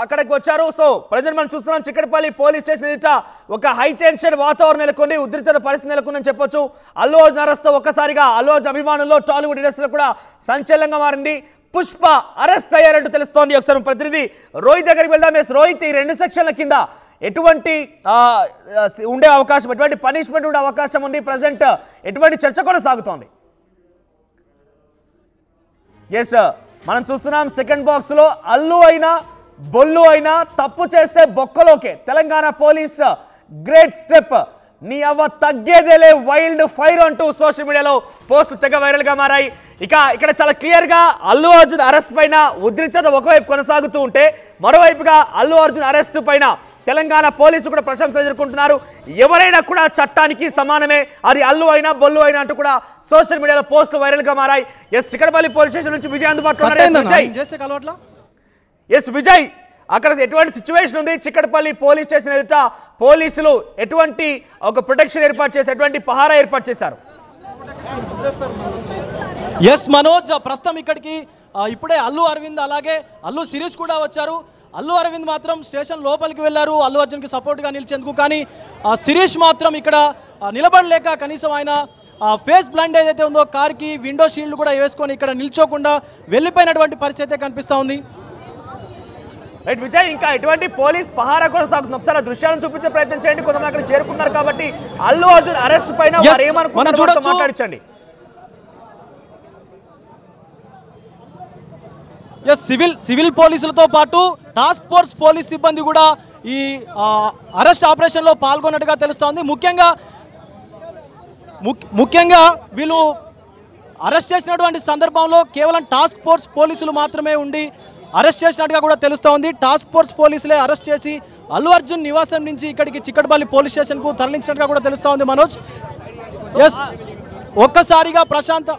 అక్కడికి వచ్చారు. సో ప్రజెంట్ మనం చూస్తున్నాం చిక్కడపల్లి పోలీస్ స్టేషన్ ఎదుట ఒక హై టెన్షన్ వాతావరణం నెలకొంది, ఉద్రిక్త పరిస్థితి నెలకొందని చెప్పొచ్చు. అల్లు అర్జున్ అరెస్ట్ ఒక్కసారిగా అల్లు అర్జున్ అభిమానుల్లో టాలీవుడ్ ఇండస్ట్రీలో కూడా సంచలనంగా మారింది. పుష్ప అరెస్ట్ అయ్యారంటూ తెలుస్తోంది. ఒకసారి ప్రతినిధి రోహిత్ దగ్గరికి వెళ్దాం. రోహిత్, ఈ 2 సెక్షన్ల కింద ఎటువంటి ఉండే అవకాశం, ఎటువంటి పనిష్మెంట్ ఉండే అవకాశం ఉంది? ప్రజెంట్ ఎటువంటి చర్చ కూడా సాగుతోంది? ఎస్, మనం చూస్తున్నాం సెకండ్ బాక్స్ లో అల్లు అయినా బొల్లు అయినా తప్పు చేస్తే బొక్కలోకే. తెలంగాణ పోలీస్ గ్రేట్ స్టెప్, నీ అవ్వ తగ్గేదేలే వైల్డ్ ఫైర్ అంటూ సోషల్ మీడియాలో పోస్టులు తెగ వైరల్ గా మారాయి. ఇక్కడ చాలా క్లియర్ గా అల్లు అర్జున్ అరెస్ట్ పైన ఉద్రిక్తత ఒకవైపు కొనసాగుతూ ఉంటే, మరోవైపుగా అల్లు అర్జున్ అరెస్ట్ పైన తెలంగాణ పోలీసులు కూడా ప్రశంసలు ఎదుర్కొంటున్నారు. ఎవరైనా కూడా చట్టానికి సమానమే, అది అల్లు అయినా బొల్లు అయినా అంటూ కూడా సోషల్ మీడియాలో పోస్టులు వైరల్ గా మారాయి. ఎస్, చిక్కడపల్లి పోలీస్ స్టేషన్ నుంచి విజయ్ అందుబాటులో ఉన్నారు. ఎస్ విజయ్, అక్కడ ఎటువంటి సిచ్యువేషన్ ఉంది? చిక్కడపల్లి పోలీస్ స్టేషన్ ఎదుట పోలీసులు ఎటువంటి ఒక ప్రొటెక్షన్ ఏర్పాటు చేసి, ఎటువంటి పహారా ఏర్పాటు చేశారు? ఎస్ మనోజ్, ప్రస్తుతం ఇక్కడికి ఇప్పుడే అల్లు అరవింద్ అలాగే అల్లు శిరీష్ కూడా వచ్చారు. అల్లు అరవింద్ మాత్రం స్టేషన్ లోపలికి వెళ్ళారు అల్లు అర్జున్కి సపోర్ట్గా నిలిచేందుకు. కానీ శిరీష్ మాత్రం ఇక్కడ నిలబడలేక కనీసం ఆయన ఫేస్ బ్లైండ్ ఏదైతే ఉందో కార్కి విండో షీల్డ్ కూడా వేసుకొని ఇక్కడ నిల్చోకుండా వెళ్ళిపోయినటువంటి పరిస్థితి కనిపిస్తూ ఉంది. రైట్ విజయ్, ఇంకా ఎటువంటి పోలీస్ పహారా కొనసాగుతుంది? ఒకసారి దృశ్యాలను చూపించే ప్రయత్నం చేయండి. కొంతమంది అక్కడ చేరుకున్నారు కాబట్టి అల్లు అర్జున్ అరెస్ట్ పైన వారు ఏమనుకుంటున్నారో మాట్లాడించండి. సివిల్ పోలీసులతో పాటు టాస్క్ ఫోర్స్ పోలీస్ సిబ్బంది కూడా ఈ అరెస్ట్ ఆపరేషన్లో పాల్గొన్నట్టుగా తెలుస్తోంది. ముఖ్యంగా వీళ్ళు అరెస్ట్ చేసినటువంటి సందర్భంలో కేవలం టాస్క్ ఫోర్స్ పోలీసులు మాత్రమే ఉండి అరెస్ట్ చేసినట్టుగా కూడా తెలుస్తోంది. టాస్క్ ఫోర్స్ పోలీసులే అరెస్ట్ చేసి అల్లు అర్జున్ నివాసం నుంచి ఇక్కడికి చిక్కడపల్లి పోలీస్ స్టేషన్కు తరలించినట్టుగా కూడా తెలుస్తోంది. మనోజ్, ఎస్, ఒక్కసారిగా ప్రశాంతంగా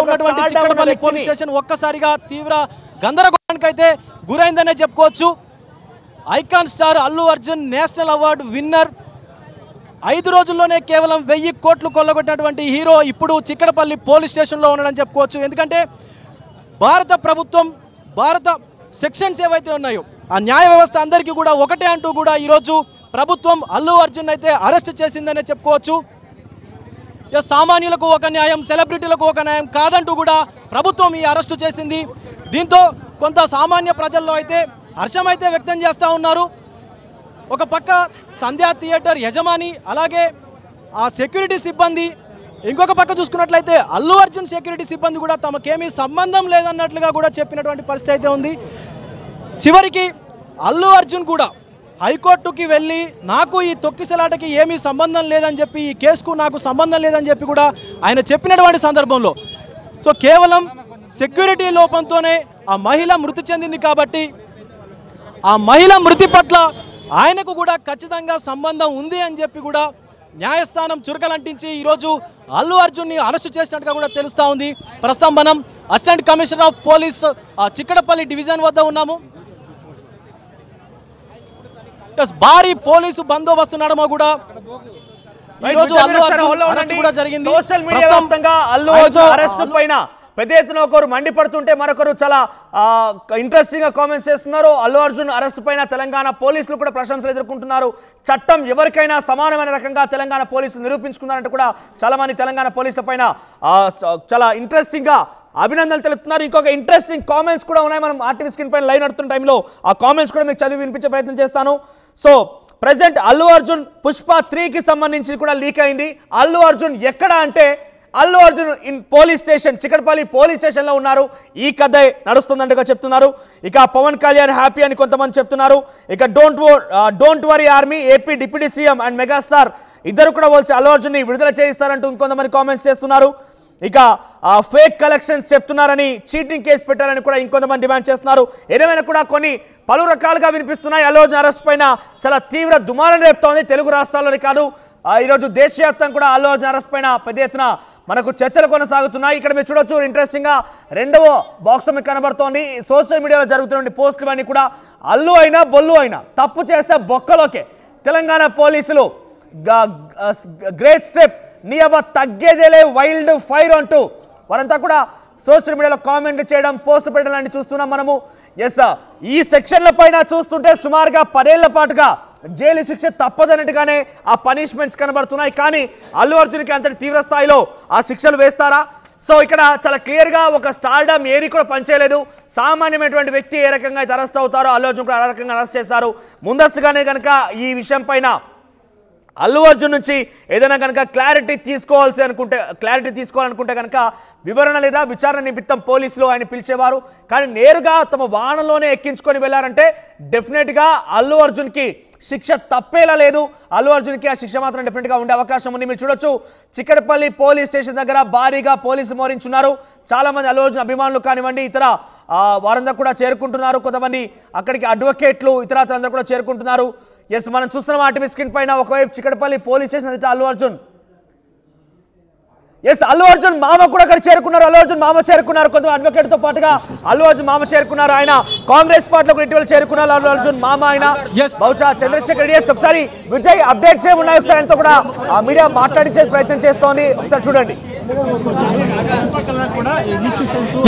ఉన్నటువంటి చిక్కడపల్లి పోలీస్ స్టేషన్ ఒక్కసారిగా తీవ్ర గందరగోళానికి అయితే గురైందనే చెప్పుకోవచ్చు. Icon star Allu Arjun national award winner, 5 రోజుల్లోనే కేవలం 1000 కోట్లు కొల్లగొట్టినటువంటి హీరో ఇప్పుడు చిక్కడపల్లి పోలీస్ స్టేషన్లో ఉన్నాడని చెప్పుకోవచ్చు. ఎందుకంటే భారత ప్రభుత్వం, భారత సెక్షన్స్ ఏవైతే ఉన్నాయో ఆ న్యాయ వ్యవస్థ అందరికీ కూడా ఒకటే అంటూ కూడా ఈరోజు ప్రభుత్వం అల్లు అర్జున్ అయితే అరెస్ట్ చేసిందనే చెప్పుకోవచ్చు. సామాన్యులకు ఒక న్యాయం, సెలబ్రిటీలకు ఒక న్యాయం కాదంటూ కూడా ప్రభుత్వం ఈ అరెస్టు చేసింది. దీంతో కొంత సామాన్య ప్రజల్లో అయితే హర్షం అయితే వ్యక్తం చేస్తూ ఉన్నారు. ఒక పక్క సంధ్యా థియేటర్ యజమాని అలాగే ఆ సెక్యూరిటీ సిబ్బంది, ఇంకొక పక్క చూసుకున్నట్లయితే అల్లు అర్జున్ సెక్యూరిటీ సిబ్బంది కూడా తమకేమీ సంబంధం లేదన్నట్లుగా కూడా చెప్పినటువంటి పరిస్థితి అయితే ఉంది. చివరికి అల్లు అర్జున్ కూడా హైకోర్టుకి వెళ్ళి నాకు ఈ తొక్కిసలాటకి ఏమీ సంబంధం లేదని చెప్పి, ఈ కేసుకు నాకు సంబంధం లేదని చెప్పి కూడా ఆయన చెప్పినటువంటి సందర్భంలో కేవలం సెక్యూరిటీ లోపంతోనే ఆ మహిళ మృతి చెందింది కాబట్టి ఆ మహిళ మృతి పట్ల ఆయనకు కూడా ఖచ్చితంగా సంబంధం ఉంది అని చెప్పి కూడా న్యాయస్థానం చురకలంటించి ఈరోజు అల్లు అర్జున్ని అరెస్టు చేసినట్టుగా కూడా తెలుస్తూ ఉంది. ప్రస్తుతం మనం assistant commissioner of police Chikkadpally division వద్ద ఉన్నాము. భారీ పోలీసు బందోబస్తు నడుమ కూడా ఈరోజు అల్లు అర్జున్ అరెస్ట్ కూడా జరిగింది. సోషల్ మీడియా వ్యాప్తంగా అల్లు అర్జున్ అరెస్ట్ పైన పెద్ద ఎత్తున ఒకరు మండిపడుతుంటే మరొకరు చాలా ఇంట్రెస్టింగ్ గా కామెంట్స్ చేస్తున్నారు. అల్లు అర్జున్ అరెస్ట్ పైన తెలంగాణ పోలీసులు కూడా ప్రశంసలు ఎదుర్కొంటున్నారు. చట్టం ఎవరికైనా సమానమైన రకంగా తెలంగాణ పోలీసులు నిరూపించుకున్నారంటే కూడా చాలా మంది తెలంగాణ పోలీసుల పైన చాలా ఇంట్రెస్టింగ్ గా అభినందనలు తెలుపుతున్నారు. ఇంకొక ఇంట్రెస్టింగ్ కామెంట్స్ కూడా ఉన్నాయి. మనం ఆర్టీవీ స్క్రీన్ పైన లైవ్ నడుతున్న టైంలో ఆ కామెంట్స్ కూడా మీకు చదివి వినిపించే ప్రయత్నం చేస్తాను. సో ప్రెసెంట్ అల్లు అర్జున్ పుష్ప 3కి సంబంధించి కూడా లీక్ అయింది. అల్లు అర్జున్ ఎక్కడ అంటే Allu Arjun in police station, Chikkadpally police స్టేషన్లో ఉన్నారు. ఈ కథ నడుస్తుందంటగా చెప్తున్నారు. ఇక పవన్ కళ్యాణ్ హ్యాపీ అని కొంతమంది చెప్తున్నారు. ఇక don't worry army, AP deputy CM and megastar ఇద్దరు కూడా వచ్చి అల్లు అర్జున్ని విడుదల చేయిస్తారంటూ ఇంకొంతమంది కామెంట్స్ చేస్తున్నారు. ఇక ఫేక్ కలెక్షన్స్ చెప్తున్నారని, చీటింగ్ కేసు పెట్టారని కూడా ఇంకొంతమంది డిమాండ్ చేస్తున్నారు. ఏదేమైనా కూడా కొన్ని పలు రకాలుగా వినిపిస్తున్నాయి. అల్లు అర్జున్ అరెస్ట్ పైన చాలా తీవ్ర దుమారం రేపుతోంది. తెలుగు రాష్ట్రాల్లోనే కాదు, ఈరోజు దేశవ్యాప్తంగా కూడా అల్లు అర్జున్ అరెస్ట్ పైన పెద్ద ఎత్తున మనకు చర్చలు కొనసాగుతున్నాయి. ఇక్కడ మీరు చూడొచ్చు ఇంట్రెస్టింగ్గా రెండవ బాక్స్ మీకు కనబడుతోంది. సోషల్ మీడియాలో జరుగుతున్న పోస్టులు అన్నీ కూడా అల్లు అయినా బొల్లు అయినా తప్పు చేస్తే బొక్కలోకే. తెలంగాణ పోలీసులు గ్రేట్ స్టెప్, నీ అవ్వ తగ్గేదేలే వైల్డ్ ఫైర్ అంటూ వారంతా కూడా సోషల్ మీడియాలో కామెంట్లు చేయడం, పోస్ట్ పెట్టడం లాంటి చూస్తున్నాం మనము. ఎస్, ఈ సెక్షన్ల పైన చూస్తుంటే సుమారుగా 10 ఏళ్ల పాటుగా జైలు శిక్ష తప్పదన్నట్టుగానే ఆ పనిష్మెంట్స్ కనబడుతున్నాయి. కానీ అల్లు అర్జున్కి అంతటి తీవ్ర స్థాయిలో ఆ శిక్షలు వేస్తారా? సో ఇక్కడ చాలా క్లియర్గా ఒక స్టార్డమ్ ఏరి కూడా పనిచేయలేదు. సామాన్యమైనటువంటి వ్యక్తి ఏ రకంగా అయితే అరెస్ట్ అవుతారో అల్లు అర్జున్ కూడా ఆ రకంగా అరెస్ట్ చేశారు. ముందస్తుగానే కనుక ఈ విషయం పైన అల్లు అర్జున్ నుంచి ఏదైనా కనుక క్లారిటీ తీసుకోవాలనుకుంటే కనుక వివరణ లేదా విచారణ నిమిత్తం పోలీసులు ఆయన పిలిచేవారు. కానీ నేరుగా తమ వాహనంలోనే ఎక్కించుకొని వెళ్ళారంటే డెఫినెట్గా అల్లు అర్జున్కి శిక్ష తప్పేలా లేదు. అల్లు అర్జున్కి ఆ శిక్ష మాత్రం డెఫినెట్గా ఉండే అవకాశం ఉంది. మీరు చూడొచ్చు, చిక్కడపల్లి పోలీస్ స్టేషన్ దగ్గర భారీగా పోలీసులు మోహరించున్నారు. చాలామంది అల్లు అర్జున్ అభిమానులు కానివ్వండి, ఇతర వారందరూ కూడా చేరుకుంటున్నారు. కొంతమంది అక్కడికి అడ్వకేట్లు ఇతరులందరూ కూడా చేరుకుంటున్నారు. ఎస్, మనం చూస్తున్నాం ఆర్టీవీ స్క్రీన్ పైన ఒకవైపు చిక్కడపల్లి పోలీస్ స్టేషన్ దగ్గర అల్లు అర్జున్. ఎస్, అల్లు అర్జున్ మామ కూడా అక్కడ చేరుకున్నారు. అల్లు అర్జున్ మామ చేరుకున్నారు. కొంత అడ్వకేట్ తో పాటుగా అల్లు అర్జున్ మామ చేరుకున్నారు. ఆయన కాంగ్రెస్ పార్టీలో ఇటీవల చేరుకున్నారు. అల్లు అర్జున్ మామ ఆయన బహుశా చంద్రశేఖర్ రెడ్డి. ఒకసారి విజయ్ అప్డేట్స్ ఏమున్నాయి ఒకసారి ఆయనతో కూడా మీడియా మాట్లాడించే ప్రయత్నం చేస్తోంది, ఒకసారి చూడండి.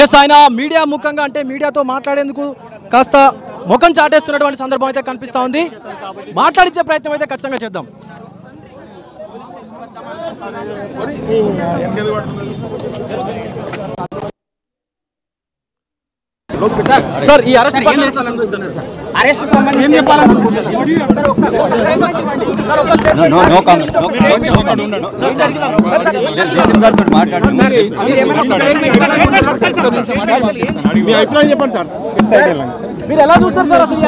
ఎస్, ఆయన మీడియా ముఖంగా అంటే మీడియాతో మాట్లాడేందుకు కాస్త ముఖం చాటేస్తున్నటువంటి సందర్భం అయితే కనిపిస్తా ఉంది. మాట్లాడించే ప్రయత్నం అయితే ఖచ్చితంగా చేద్దాం. సార్, ఈ అరెస్ట్ సంబంధించి మీరు ఎలా చూస్తారు సార్ అసలు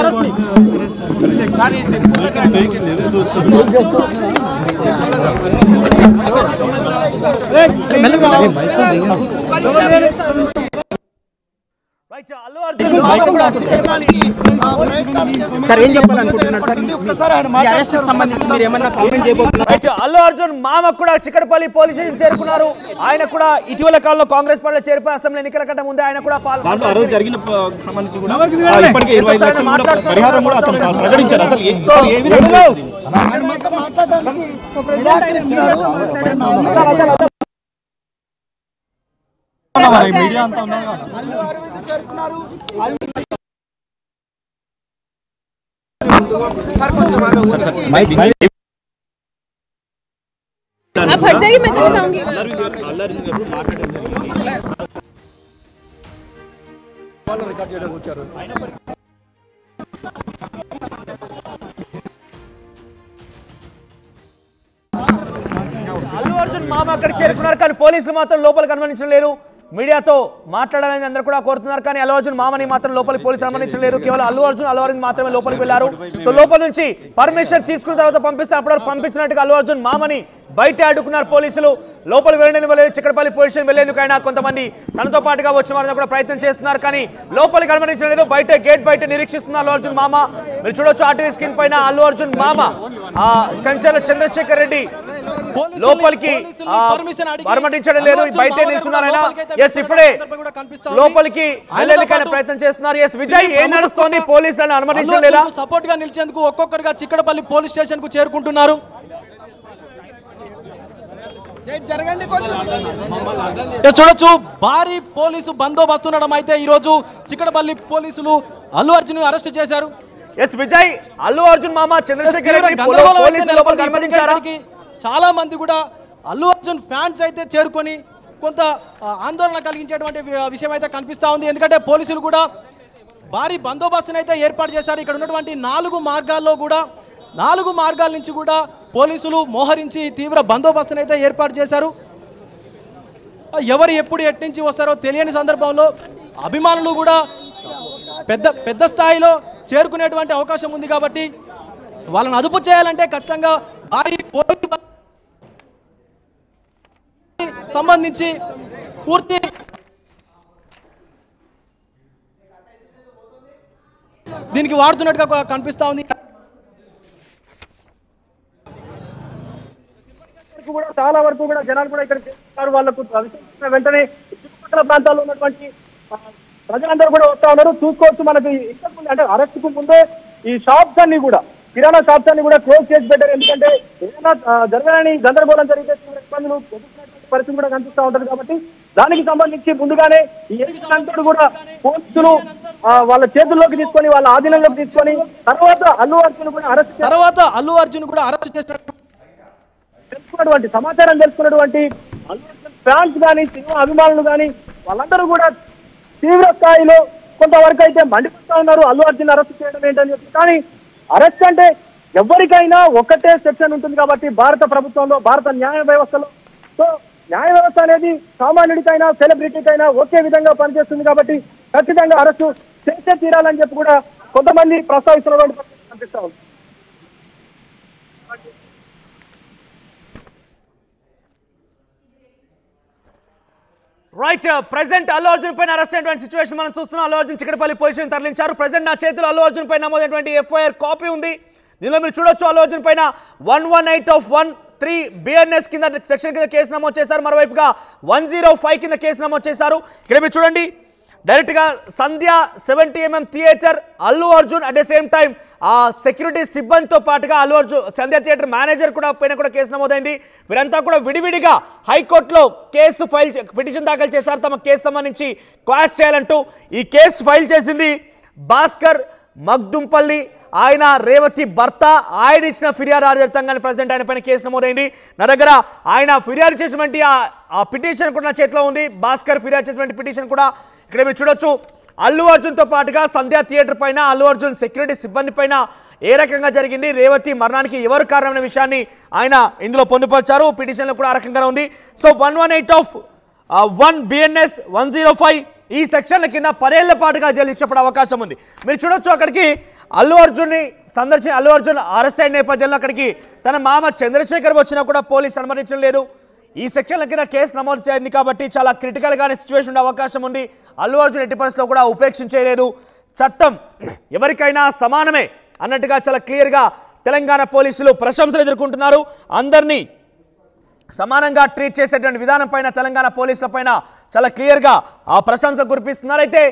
అల్లు అర్జున్ మామ కూడా చిక్కడపల్లి పోలీస్ స్టేషన్ చేరుకున్నారు. ఆయన కూడా ఇటీవల కాలంలో కాంగ్రెస్ పార్టీలో చేరిపోయి అసెంబ్లీ ఎన్నికల కంటే ముందే ఆయన కూడా फट जाएगी, मैं चली जाऊंगी। అల్లు అర్జున్ మామ అక్కడ చేరుకున్నారు. కానీ పోలీసులు మాత్రం లోపలికి అనుమతించడం లేదు. మీడియాతో మాట్లాడాలని అందరూ కూడా కోరుతున్నారు. కానీ అల్లు అర్జున్ మామని మాత్రం లోపలికి పోలీసులు అనుమతించలేరు. కేవలం అల్లు అరవింద్ మాత్రమే లోపలికి వెళ్లారు. సో లోపల నుంచి పర్మిషన్ తీసుకున్న తర్వాత పంపిస్తారు. అప్పటివరకు పంపించినట్టుగా అల్లు అర్జున్ మామని బయట అడ్డుకున్నారు పోలీసులు. లోపలికి వెళ్ళలేదు. చిక్కడపల్లి పోలీస్ స్టేషన్ వెళ్లేందుకైనా కొంతమంది తనతో పాటుగా వచ్చిన వారిని కూడా ప్రయత్నం చేస్తున్నారు. కానీ లోపలికి అనుమతించలేదు. బయట గేట్ బయట నిరీక్షిస్తున్నారు అల్లు అర్జున్ మామ. మీరు చూడొచ్చు ఆర్టీవీ స్క్రీన్ పైన అల్లు అర్జున్ మామ కంచెల చంద్రశేఖర్ రెడ్డి లోపలికి అనుమతించడం లేదు. బయట నిల్చున్నారు ఆయన. ఎస్, ఇప్పుడే లోపలికి వెళ్ళేందుకైనా ప్రయత్నం చేస్తున్నారు. ఎస్ విజయ్, ఏం నడుస్తోంది? పోలీసులను అనుమతించలేదా? సపోర్ట్ గా నిలిచేందుకు ఒక్కొక్కరుగా చిక్కడపల్లి పోలీస్ స్టేషన్ కు చేరుకుంటున్నారు. చూడొచ్చు, భారీ పోలీసు బందోబస్తు ఉండడం అయితే ఈ రోజు చిక్కడపల్లి పోలీసులు అల్లు అర్జున్ అరెస్ట్ చేశారు. ఎస్ విజయ్, అల్లు అర్జున్ మామ చంద్రశేఖర్ రెడ్డి చాలా మంది కూడా అల్లు అర్జున్ ఫ్యాన్స్ అయితే చేరుకొని కొంత ఆందోళన కలిగించేటువంటి విషయం అయితే కనిపిస్తా ఉంది. ఎందుకంటే పోలీసులు కూడా భారీ బందోబస్తును అయితే ఏర్పాటు చేశారు. ఇక్కడ ఉన్నటువంటి 4 మార్గాల నుంచి కూడా పోలీసులు మోహరించి తీవ్ర బందోబస్తును అయితే ఏర్పాటు చేశారు. ఎవరు ఎప్పుడు ఎట్నుంచి వస్తారో తెలియని సందర్భంలో అభిమానులు కూడా పెద్ద స్థాయిలో చేరుకునేటువంటి అవకాశం ఉంది. కాబట్టి వాళ్ళని అదుపు చేయాలంటే ఖచ్చితంగా భారీ పోలీసు సంబంధించి పూర్తి దీనికి వాడుతున్నట్టుగా కనిపిస్తా ఉంది. చాలా వరకు కూడా జనాలు కూడా ఇక్కడ చేస్తున్నారు. వాళ్ళకు వెంటనే చుట్టుపక్కల ప్రాంతాల్లో ఉన్నటువంటి ప్రజలందరూ కూడా వస్తా ఉన్నారు. చూసుకోవచ్చు, మనకు ఇక్కడ ముందు అంటే అరెస్ట్ కు ముందే ఈ షాప్స్ అన్ని కూడా, కిరాణా షాప్స్ అన్ని కూడా క్లోజ్ చేసి పెట్టారు. ఎందుకంటే ఏదైనా జరగని గందరగోళం జరిగితే ఇబ్బందులు ఎదుర్కొనేటువంటి పరిస్థితి కూడా కనిపిస్తూ ఉంటుంది. కాబట్టి దానికి సంబంధించి ముందుగానే ఈ అంతా కూడా పోలీసులు వాళ్ళ చేతుల్లోకి తీసుకొని వాళ్ళ ఆధీనంలోకి తీసుకొని తర్వాత అల్లు అర్జున్ కూడా అరెస్ట్ తెలుసుకున్నటువంటి సమాచారం తెలుసుకున్నటువంటి అల్లు అర్జున్ ఫ్యాన్స్ కానీ సినిమా అభిమానులు కానీ వాళ్ళందరూ కూడా తీవ్ర స్థాయిలో కొంతవరకు అయితే మండిపోతా ఉన్నారు అల్లు అర్జున్ అరెస్ట్ చేయడం ఏంటని చెప్పి. కానీ అరెస్ట్ అంటే ఎవరికైనా ఒకటే సెక్షన్ ఉంటుంది కాబట్టి భారత ప్రభుత్వంలో భారత న్యాయ వ్యవస్థలో సో న్యాయ వ్యవస్థ అనేది సామాన్యుడికైనా సెలబ్రిటీకైనా ఒకే విధంగా పనిచేస్తుంది కాబట్టి ఖచ్చితంగా అరెస్టు చేసే తీరాలని చెప్పి కూడా కొంతమంది ప్రస్తావిస్తున్నటువంటి కనిపిస్తా ఉంది. రైట్, ప్రెసెంట్ అల్లు అర్జున్ పైన అరెస్ట్ అయినటువంటి సిచ్యువేషన్ మనం చూస్తున్నాం. అల్లు అర్జున్ చిక్కడపల్లి పోలీస్ స్టేషన్ తరలించారు. ప్రెసెంట్ నా చేతిలో అల్లు అర్జున్ పైన నమోదైనటువంటి ఎఫ్ఐఆర్ కాపీ ఉంది. దీనిలో మీరు చూడొచ్చు అల్లు అర్జున్ పైన 118(1)(3) BNS కింద సెక్షన్ కింద కేసు నమోదు చేశారు. మరోవైపుగా 105 కింద కేసు నమోదు చేశారు. ఇక్కడ మీరు చూడండి డైరెక్ట్గా సంధ్య 70mm theatre Allu Arjun at the same time ఆ సెక్యూరిటీ సిబ్బందితో పాటుగా అల్లు అర్జున్ సంధ్య థియేటర్ మేనేజర్ పైన కూడా కేసు నమోదైంది. వీరంతా కూడా విడివిడిగా హైకోర్టులో కేసు పిటిషన్ దాఖలు చేశారు తమ కేసు సంబంధించి క్వాష్ చేయాలంటూ. ఈ కేసు ఫైల్ చేసింది భాస్కర్ మగ్దుంపల్లి, ఆయన రేవతి భర్త. ఆయన ఇచ్చిన ఫిర్యాదు ఆధారితంగానే ప్రజెంట్ ఆయన పైన కేసు నమోదైంది. నా దగ్గర ఆయన ఫిర్యాదు చేసినటువంటి ఆ పిటిషన్ కూడా నా చేతిలో ఉంది. భాస్కర్ ఫిర్యాదు చేసినటువంటి పిటిషన్ కూడా ఇక్కడ మీరు చూడొచ్చు. అల్లు అర్జున్తో పాటుగా సంధ్య థియేటర్ పైన అల్లు అర్జున్ సెక్యూరిటీ సిబ్బంది పైన ఏ రకంగా జరిగింది, రేవతి మరణానికి ఎవరు కారణమైన విషయాన్ని ఆయన ఇందులో పొందుపరిచారు. పిటిషన్లో కూడా ఆ రకంగా ఉంది. సో 118(1) BNS 105 ఈ సెక్షన్ల కింద 10 ఏళ్ల పాటుగా జైలు శిక్ష పడే అవకాశం ఉంది. మీరు చూడొచ్చు అక్కడికి అల్లు అర్జున్ని అల్లు అర్జున్ అరెస్ట్ అయిన నేపథ్యంలో అక్కడికి తన మామ చంద్రశేఖర్ వచ్చినా కూడా పోలీసు అనుమతించడం లేదు. ఈ సెక్షన్ల కింద కేసు నమోదు చేయండి కాబట్టి చాలా క్రిటికల్గానే సిచ్యువేషన్ ఉండే అవకాశం ఉంది. అల్లు అర్జున్ ఎట్టి పరిస్థితుల్లో కూడా ఉపేక్షించలేదు. చట్టం ఎవరికైనా సమానమే అన్నట్టుగా చాలా క్లియర్గా తెలంగాణ పోలీసులు ప్రశంసలు ఎదుర్కొంటున్నారు. అందరినీ సమానంగా ట్రీట్ చేసేటువంటి విధానం పైన తెలంగాణ పోలీసుల పైన చాలా క్లియర్గా ఆ ప్రశంసలు కురిపిస్తున్నారు. అయితే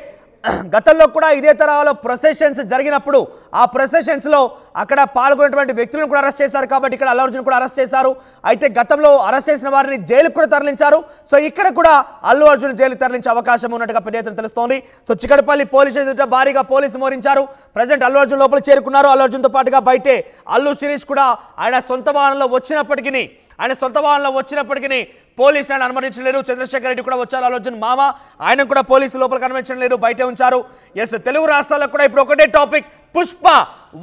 గతంలో కూడా ఇదే తరహాలో ప్రొసెషన్స్ జరిగినప్పుడు ఆ ప్రొసెషన్స్లో అక్కడ పాల్గొన్నటువంటి వ్యక్తులను కూడా అరెస్ట్ చేశారు కాబట్టి ఇక్కడ అల్లు అర్జున్ కూడా అరెస్ట్ చేశారు. అయితే గతంలో అరెస్ట్ చేసిన వారిని జైలుకు కూడా తరలించారు. సో ఇక్కడ కూడా అల్లు అర్జున్ జైలుకు తరలించే అవకాశం ఉన్నట్టుగా పెద్ద ఎత్తున తెలుస్తోంది. సో చిక్కడపల్లి పోలీస్ స్టేషన్ భారీగా పోలీసు మోరించారు. ప్రజెంట్ అల్లు అర్జున్ లోపల చేరుకున్నారు. అల్లు అర్జున్తో పాటుగా బయటే అల్లు శిరీష్ కూడా ఆయన సొంత వాహనంలో వచ్చినప్పటికీ పోలీసులు ఆయన అనుమతించలేరు. చంద్రశేఖర్ రెడ్డి కూడా వచ్చారు, అల్లు అర్జున్ మామ, ఆయన కూడా పోలీసులు లోపలికి అనుమతించలేరు, బయటే ఉంచారు. ఎస్, తెలుగు రాష్ట్రాలకు కూడా ఇప్పుడు ఒకటే topic, Pushpa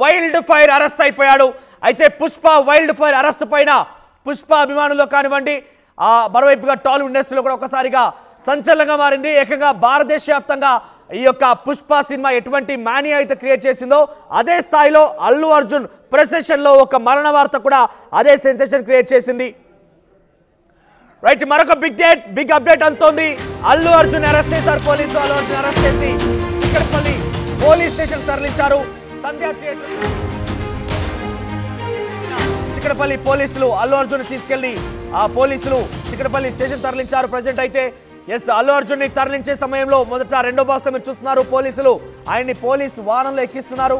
wild fire arrest అయిపోయాడు. అయితే పుష్ప వైల్డ్ ఫైర్ అరెస్ట్ పైన పుష్ప అభిమానులు కానివ్వండి, మరోవైపుగా టాలీవుడ్ ఇండస్ట్రీలో కూడా ఒకసారిగా సంచలనంగా మారింది. ఏకంగా భారతదేశ వ్యాప్తంగా ఈ యొక్క పుష్ప సినిమా ఎటువంటి మానియా అయితే క్రియేట్ చేసిందో అదే స్థాయిలో అల్లు అర్జున్ ప్రొసెషన్లో ఒక మరణ వార్త కూడా అదే సెన్సేషన్ క్రియేట్ చేసింది. రైట్, మరొక బిగ్ అప్డేట్ అంతోంది. అల్లు అర్జున్ అరెస్ట్ చేశారు పోలీసులు. అల్లు అర్జున్ అరెస్ట్ చేసి చిక్కడపల్లి పోలీస్ స్టేషన్ తరలించారు. సంధ్యా థియేటర్ చిక్కడపల్లి పోలీసులు అల్లు అర్జున్ తీసుకెళ్లి పోలీసులు చిక్కడపల్లి స్టేషన్ తరలించారు. ప్రజెంట్ అయితే ఎస్, అల్లు అర్జున్ ని తరలించే సమయంలో మొదట రెండో బాక్స్ మీరు చూస్తున్నారు, పోలీసులు ఆయన్ని పోలీసు వాహనంలో ఎక్కిస్తున్నారు.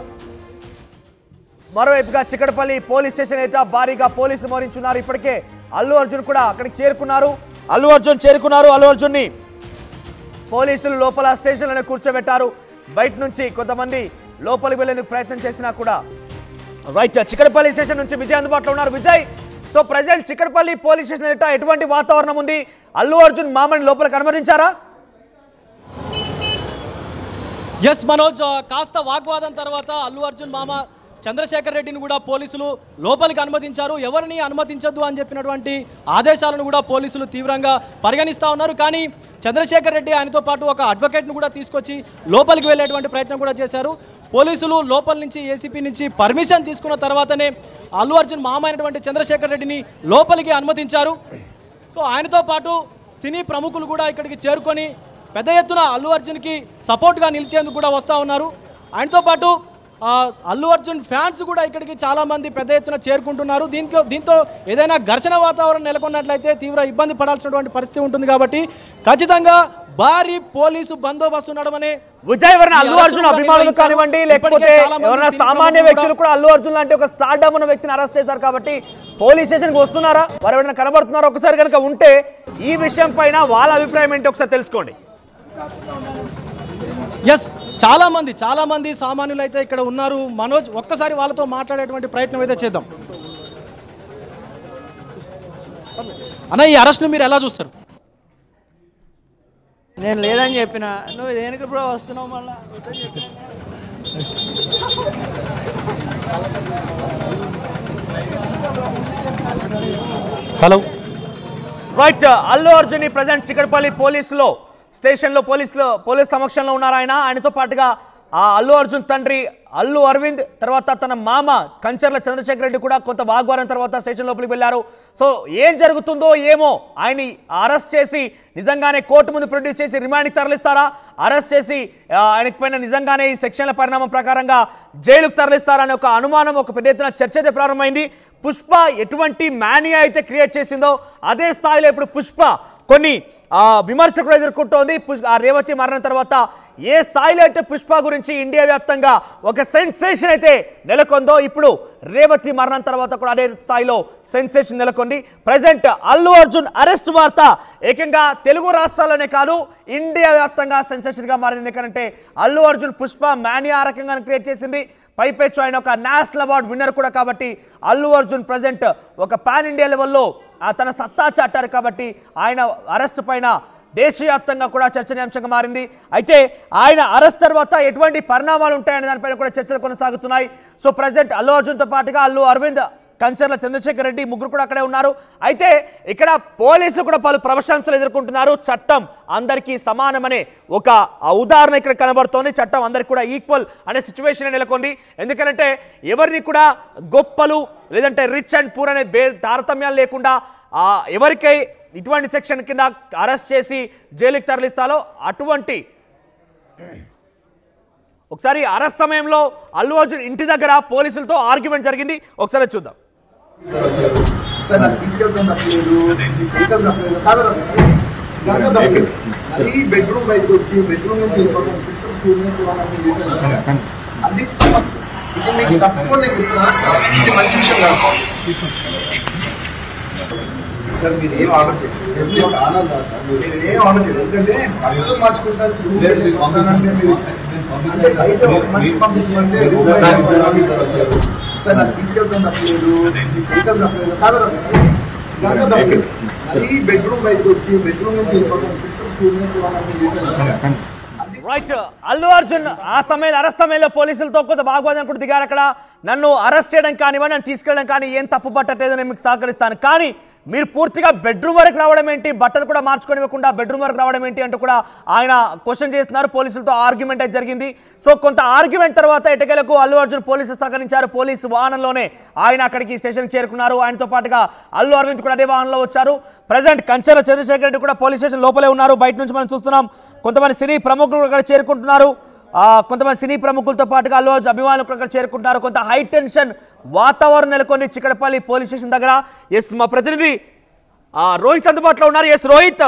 మరోవైపుగా చిక్కడపల్లి పోలీస్ స్టేషన్ అయితే భారీగా పోలీసులు మోరించున్నారు. ఇప్పటికే అల్లు అర్జున్ కూడా అక్కడికి చేరుకున్నారు. అల్లు అర్జున్ ని పోలీసులు లోపల స్టేషన్లోనే కూర్చోబెట్టారు. బయట నుంచి కొంతమంది లోపలికి వెళ్లేందుకు ప్రయత్నం చేసినా కూడా. రైట్, చిక్కడపల్లి స్టేషన్ నుంచి విజయ్ అందుబాటులో ఉన్నారు. Vijay, so present Chikkadpally police station ఎటువంటి వాతావరణం ఉంది? అల్లు అర్జున్ మామని లోపలికి అనుమతించారా? ఎస్ మనోజ్, కాస్త వాగ్వాదం తర్వాత అల్లు అర్జున్ మామ చంద్రశేఖర్ రెడ్డిని కూడా పోలీసులు లోపలికి అనుమతించారు. ఎవరిని అనుమతించొద్దు అని చెప్పినటువంటి ఆదేశాలను కూడా పోలీసులు తీవ్రంగా పరిగణిస్తూ ఉన్నారు. కానీ చంద్రశేఖర్ రెడ్డి ఆయనతో పాటు ఒక అడ్వకేట్ను కూడా తీసుకొచ్చి లోపలికి వెళ్ళేటువంటి ప్రయత్నం కూడా చేశారు. పోలీసులు లోపల నుంచి ఏసీపీ నుంచి పర్మిషన్ తీసుకున్న తర్వాతనే అల్లు అర్జున్ మామ అయినటువంటి చంద్రశేఖర్ రెడ్డిని లోపలికి అనుమతించారు. సో ఆయనతో పాటు సినీ ప్రముఖులు కూడా ఇక్కడికి చేరుకొని పెద్ద ఎత్తున అల్లు అర్జున్కి సపోర్ట్గా నిలిచేందుకు కూడా వస్తూ ఉన్నారు. ఆయనతో పాటు అల్లు అర్జున్ ఫ్యాన్స్ కూడా ఇక్కడికి చాలామంది పెద్ద ఎత్తున చేరుకుంటున్నారు. దీంతో ఏదైనా ఘర్షణ వాతావరణం నెలకొన్నట్లయితే తీవ్ర ఇబ్బంది పడాల్సినటువంటి పరిస్థితి ఉంటుంది. కాబట్టి ఖచ్చితంగా భారీ పోలీసు బందోబస్తు ఉండడమనే విజయవరణ అల్లు అర్జున్ అభిమానులు కానివ్వండి లేకపోతే ఎవరైనా సామాన్య వ్యక్తులు కూడా అల్లు అర్జున్ లాంటి ఒక స్టార్డమ్ ఉన్న వ్యక్తిని అరెస్ట్ చేశారు కాబట్టి పోలీస్ స్టేషన్కి వస్తున్నారా, వారు ఎవరైనా కనబడుతున్నారా ఒకసారి కనుక ఉంటే ఈ విషయం పైన వాళ్ళ అభిప్రాయం ఏంటి ఒకసారి తెలుసుకోండి. ఎస్, చాలా మంది సామాన్యులు అయితే ఇక్కడ ఉన్నారు. మనోజ్, ఒక్కసారి వాళ్ళతో మాట్లాడేటువంటి ప్రయత్నం అయితే చేద్దాం. అన్న, ఈ అరెస్ట్ను మీరు ఎలా చూస్తారు? నేను లేదని చెప్పిన, నువ్వు దేనికి బ్రో వస్తున్నావు మళ్ళా? Hello right, Allu Arjun present Chikkadpally పోలీసులో స్టేషన్లో పోలీస్ సమక్షంలో ఉన్నారు. ఆయనతో పాటుగా అల్లు అర్జున్ తండ్రి అల్లు అరవింద్, తర్వాత తన మామ కంచర్ల చంద్రశేఖర్ రెడ్డి కూడా కొంత వాగ్వాదం తర్వాత స్టేషన్ లోపలికి వెళ్ళారు. సో ఏం జరుగుతుందో ఏమో, ఆయన్ని అరెస్ట్ చేసి నిజంగానే కోర్టు ముందు ప్రొడ్యూస్ చేసి రిమాండ్కి తరలిస్తారా, అరెస్ట్ చేసి ఆయనకి పైన నిజంగానే ఈ సెక్షన్ల పరిణామం ప్రకారంగా జైలుకు తరలిస్తారా అనే ఒక అనుమానం, ఒక పెద్ద ఎత్తున చర్చ అయితే ప్రారంభమైంది. పుష్ప ఎటువంటి మానియా అయితే క్రియేట్ చేసిందో అదే స్థాయిలో ఇప్పుడు పుష్ప కొన్ని విమర్శకులు ఎదుర్కొంటోంది. రేవతి మరణం తర్వాత ఏ స్థాయిలో అయితే పుష్ప గురించి ఇండియా వ్యాప్తంగా ఒక సెన్సేషన్ అయితే నెలకొందో, ఇప్పుడు రేవతి మరణం తర్వాత కూడా అదే స్థాయిలో సెన్సేషన్ నెలకొంది. ప్రజెంట్ అల్లు అర్జున్ అరెస్ట్ వార్త ఏకంగా తెలుగు రాష్ట్రాల్లోనే కాదు ఇండియా వ్యాప్తంగా సెన్సేషన్గా మారింది. ఎందుకంటే అల్లు అర్జున్ పుష్ప మానియా రకంగా క్రియేట్ చేసింది. పైపెచ్చు ఆయన ఒక నేషనల్ అవార్డు విన్నర్ కూడా కాబట్టి అల్లు అర్జున్ ప్రజెంట్ ఒక పాన్ ఇండియా లెవెల్లో తన సత్తా చాటారు కాబట్టి ఆయన అరెస్ట్ పైన దేశవ్యాప్తంగా కూడా చర్చనీయాంశంగా మారింది. అయితే ఆయన అరెస్ట్ తర్వాత ఎటువంటి పరిణామాలు ఉంటాయనే దానిపైన కూడా చర్చలు కొనసాగుతున్నాయి. సో ప్రజెంట్ అల్లు అర్జున్తో పాటుగా అల్లు అరవింద్, కంచర్ల చంద్రశేఖర్ రెడ్డి ముగ్గురు కూడా అక్కడే ఉన్నారు. అయితే ఇక్కడ పోలీసులు కూడా పలు ప్రశంసలు ఎదుర్కొంటున్నారు. చట్టం అందరికీ సమానమనే ఒక ఉదాహరణ ఇక్కడ కనబడుతోంది. చట్టం అందరికీ కూడా ఈక్వల్ అనే సిచ్యువేషన్ నెలకొంది. ఎందుకంటే ఎవరిని కూడా గొప్పలు లేదంటే రిచ్ అండ్ పూర్ అనే తారతమ్యాలు లేకుండా ఎవరికై ఇటువంటి సెక్షన్ కింద అరెస్ట్ చేసి జైలుకి తరలిస్తారో అటువంటి ఒకసారి అరెస్ట్ సమయంలో అల్లు అర్జున్ ఇంటి దగ్గర పోలీసులతో ఆర్గ్యుమెంట్ జరిగింది. ఒకసారి చూద్దాం. బెడ్రూమ్ బయటకు వచ్చి బెడ్రూమ్ నుంచి స్కూల్ నుంచి తప్పకుండా మంచి విషయం కాదు సార్. మీరు ఏం ఆర్డర్ చేస్తారు? మీరు ఏం ఆర్డర్ చేయలేదు. ఎందుకంటే అర్థం మార్చుకుంటారు. మనిషి పంపించమంటే సార్ నాకు తీసుకెళ్తాను తప్పలేదు, అది బెడ్రూమ్ బయటకు వచ్చి బెడ్రూమ్ నుంచి స్కూల్ నుంచి రైట్, అల్లు అర్జున్ ఆ సమయంలో అరెస్ట్ సమయంలో పోలీసులతో కొంత వాగ్వాదం కూడా దిగారు. అక్కడ నన్ను అరెస్ట్ చేయడం కానివ్వండి, నన్ను తీసుకెళ్ళడం కానీ ఏం తప్పు పట్టట్లేదు, నేను మీకు సహకరిస్తాను, కానీ మీరు పూర్తిగా బెడ్రూమ్ వరకు రావడం ఏంటి, బట్టలు కూడా మార్చుకొని ఇవ్వకుండా బెడ్రూమ్ వరకు రావడం ఏంటి అంటూ కూడా ఆయన క్వశ్చన్ చేస్తున్నారు. పోలీసులతో ఆర్గ్యుమెంట్ అయితే జరిగింది. సో కొంత ఆర్గ్యుమెంట్ తర్వాత ఎటకేలకు అల్లు అర్జున్ పోలీసులు సహకరించారు. పోలీసు వాహనంలోనే ఆయన అక్కడికి స్టేషన్కి చేరుకున్నారు. ఆయనతో పాటుగా అల్లు అరవింద్ కూడా అదే వాహనంలో వచ్చారు. ప్రజెంట్ కంచర్ల చంద్రశేఖర్ రెడ్డి కూడా పోలీస్ స్టేషన్ లోపలే ఉన్నారు. బయట నుంచి మనం చూస్తున్నాం కొంతమంది సినీ ప్రముఖులు అక్కడ చేరుకుంటున్నారు. కొంతమంది సినీ ప్రముఖులతో పాటుగా అల్లు అర్జున్ అభిమానులు అక్కడ చేరుకుంటున్నారు. కొంత హై టెన్షన్ వాతావరణం నెలకొని చిక్కడపల్లి పోలీస్ స్టేషన్ దగ్గర. ఎస్, మా ప్రతినిధి రోహిత్ అందుబాటులో ఉన్నారు. ఎస్ రోహిత్,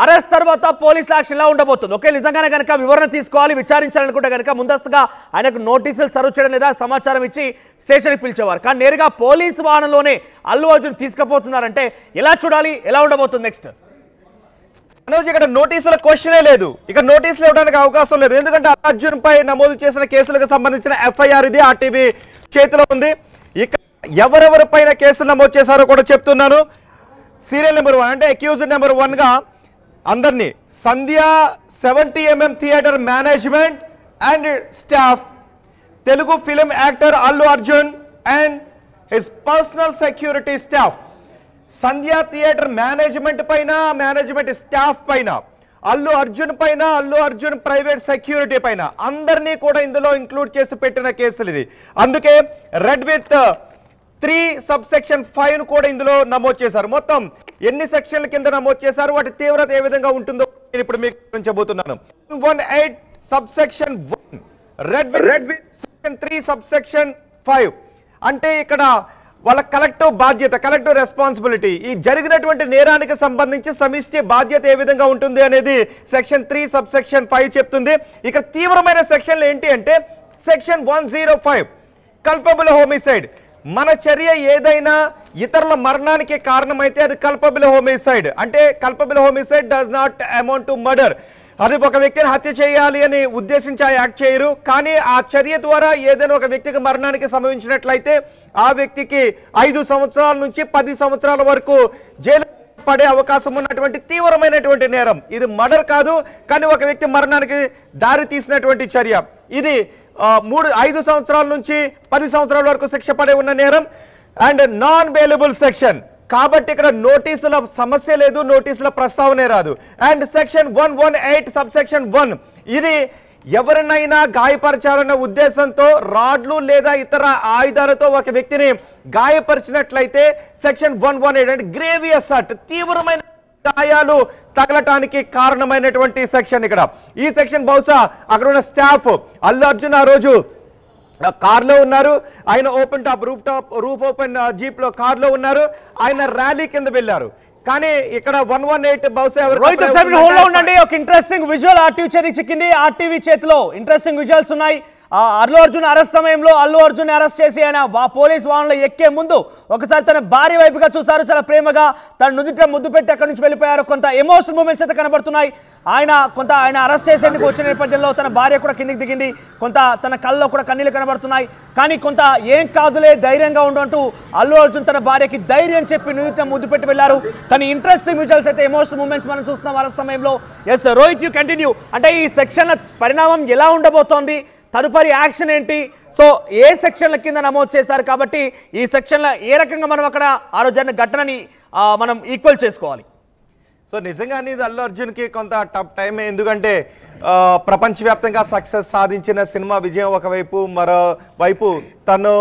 అరెస్ట్ తర్వాత పోలీస్ యాక్షన్ ఎలా ఉండబోతుంది? ఓకే, నిజంగానే కనుక వివరణ తీసుకోవాలి, విచారించాలనుకుంటే కనుక ముందస్తుగా ఆయనకు నోటీసులు సర్వ్ చేయడం లేదా సమాచారం ఇచ్చి స్టేషన్కి పిలిచేవారు, కానీ నేరుగా పోలీసు వాహనంలోనే అల్లు అర్జున్ తీసుకుపోతున్నారంటే ఎలా చూడాలి, ఎలా ఉండబోతుంది నెక్స్ట్? మనోజ్, ఇక్కడ నోటీసుల క్వశ్చనే లేదు, ఇక నోటీసులు ఇవ్వడానికి అవకాశం లేదు. ఎందుకంటే అల్లు అర్జున్ పై నమోదు చేసిన కేసులకు సంబంధించిన ఎఫ్ఐఆర్ ఇది ఆర్టీవీ చేతిలో ఉంది. ఇక ఎవరెవరిపైన కేసులు నమోదు చేశారో కూడా చెప్తున్నాను. సీరియల్ నెంబర్ 1 అంటే అక్యూజ్డ్ నెంబర్ 1 గా అందరినీ సంధ్య 70mm theatre management and staff, Telugu film actor Allu Arjun and his personal security staff, Sandhya theatre management పైన, మేనేజ్మెంట్ స్టాఫ్ పైన, అల్లు అర్జున్ పైన, అల్లు అర్జున్ ప్రైవేట్ సెక్యూరిటీ పైన అందరినీ కూడా ఇందులో ఇంక్లూడ్ చేసి పెట్టిన కేసులు ఇది. అందుకే రెడ్ విత్ 3 సబ్సెక్షన్ 5 కూడా ఇందులో నమోదు చేశారు. మొత్తం ఎన్ని సెక్షన్ల కింద నమోదు చేశారు, వాటి తీవ్రత ఏ విధంగా ఉంటుందో నేను ఇప్పుడు మీకు చెప్పబోతున్నాను. 118 subsection 1 red with section 3 subsection 5 అంటే ఇక్కడ వాళ్ళ కలెక్టివ్ బాధ్యత, కలెక్టివ్ రెస్పాన్సిబిలిటీ, ఈ జరిగినటువంటి నేరానికి సంబంధించి సమిష్టి బాధ్యత ఏ విధంగా ఉంటుంది అనేది సెక్షన్ 3 సబ్సెక్షన్ 5 చెప్తుంది. ఇక తీవ్రమైన సెక్షన్లు ఏంటి అంటే సెక్షన్ 105 కల్పబుల్ హోమిసైడ్. మన చర్య ఏదైనా ఇతరుల మరణానికి కారణమైతే అది కల్పబుల్ హోమిసైడ్. అంటే culpable homicide does not amount to murder. అది ఒక వ్యక్తిని హత్య చేయాలి అని ఉద్దేశించి యాక్ట్ చేయరు, కానీ ఆ చర్య ద్వారా ఏదైనా ఒక వ్యక్తికి మరణానికి సంభవించినట్లయితే ఆ వ్యక్తికి 5 సంవత్సరాల నుంచి 10 సంవత్సరాల వరకు జైలు పడే అవకాశం ఉన్నటువంటి తీవ్రమైనటువంటి నేరం. ఇది మర్డర్ కాదు, కానీ ఒక వ్యక్తి మరణానికి దారి తీసినటువంటి చర్య. ఇది 5 సంవత్సరాల నుంచి 10 సంవత్సరాల వరకు శిక్ష పడే ఉన్న నేరం. అండ్ నాన్ బెయిలబుల్ సెక్షన్ కాబట్టి ఇక్కడ నోటీసుల సమస్య లేదు, నోటీసుల ప్రస్తావనే రాదు. అండ్ సెక్షన్ 118 సబ్సెక్షన్ 1 ఇది ఎవరినైనా గాయపరచాలన్న ఉద్దేశంతో రాడ్లు లేదా ఇతర ఆయుధాలతో ఒక వ్యక్తిని గాయపరిచినట్లయితే సెక్షన్ 118 అంటే గ్రేవియస్ అట్ తీవ్రమైన గాయాలు తగలటానికి కారణమైనటువంటి సెక్షన్. ఇక్కడ ఈ సెక్షన్ బహుశా అక్కడ ఉన్న స్టాఫ్ అల్లు అర్జున్ ఆ రోజు కార్లో ఉన్నారు, ఆయన open top roof open jeep లో కార్లో ఉన్నారు, ఆయన ర్యాలీ కింద వెళ్ళారు. కానీ ఇక్కడ 118 బహుశా ఉండండి. ఒక ఇంట్రెస్టింగ్ విజువల్ ఆర్టీవీ చేతికి చిక్కింది. ఆర్టీవీ చేతిలో ఇంట్రెస్టింగ్ విజువల్స్ ఉన్నాయి. అల్లు అర్జున్ అరెస్ట్ సమయంలో అల్లు అర్జున్ అరెస్ట్ చేసి ఆయన పోలీస్ వాహనంలో ఎక్కే ముందు ఒకసారి తన భార్య వైపుగా చూసారు, చాలా ప్రేమగా తన నుదుట ముద్దు పెట్టి అక్కడి నుంచి వెళ్ళిపోయారు. కొంత ఎమోషనల్ మూమెంట్స్ అయితే కనబడుతున్నాయి. ఆయన అరెస్ట్ చేసేందుకు వచ్చిన నేపథ్యంలో తన భార్య కూడా కిందికి దిగింది, కొంత తన కళ్ళలో కూడా కన్నీళ్ళు కనబడుతున్నాయి. కానీ కొంత ఏం కాదులే ధైర్యంగా ఉండంటూ అల్లు అర్జున్ తన భార్యకి ధైర్యం చెప్పి నుదుట ముద్దు పెట్టి వెళ్ళారు. కానీ ఇంట్రెస్టింగ్ విజువల్స్ అయితే ఎమోషనల్ మూమెంట్స్ మనం చూస్తున్నాం అరెస్ట్ సమయంలో. Yes Rohit, you continue. అంటే ఈ సెక్షన్ పరిణామం ఎలా ఉండబోతోంది, తదుపరి యాక్షన్ ఏంటి, సో ఏ సెక్షన్ల కింద నమోదు చేశారు కాబట్టి ఈ సెక్షన్ల ఏ రకంగా మనం అక్కడ ఆ రోజు జరిగిన ఘటనని మనం ఈక్వల్ చేసుకోవాలి? సో నిజంగానే ఇది అల్లు అర్జున్కి కొంత టఫ్ టైం. ఎందుకంటే ప్రపంచవ్యాప్తంగా సక్సెస్ సాధించిన సినిమా విజయం ఒకవైపు, మరోవైపు తను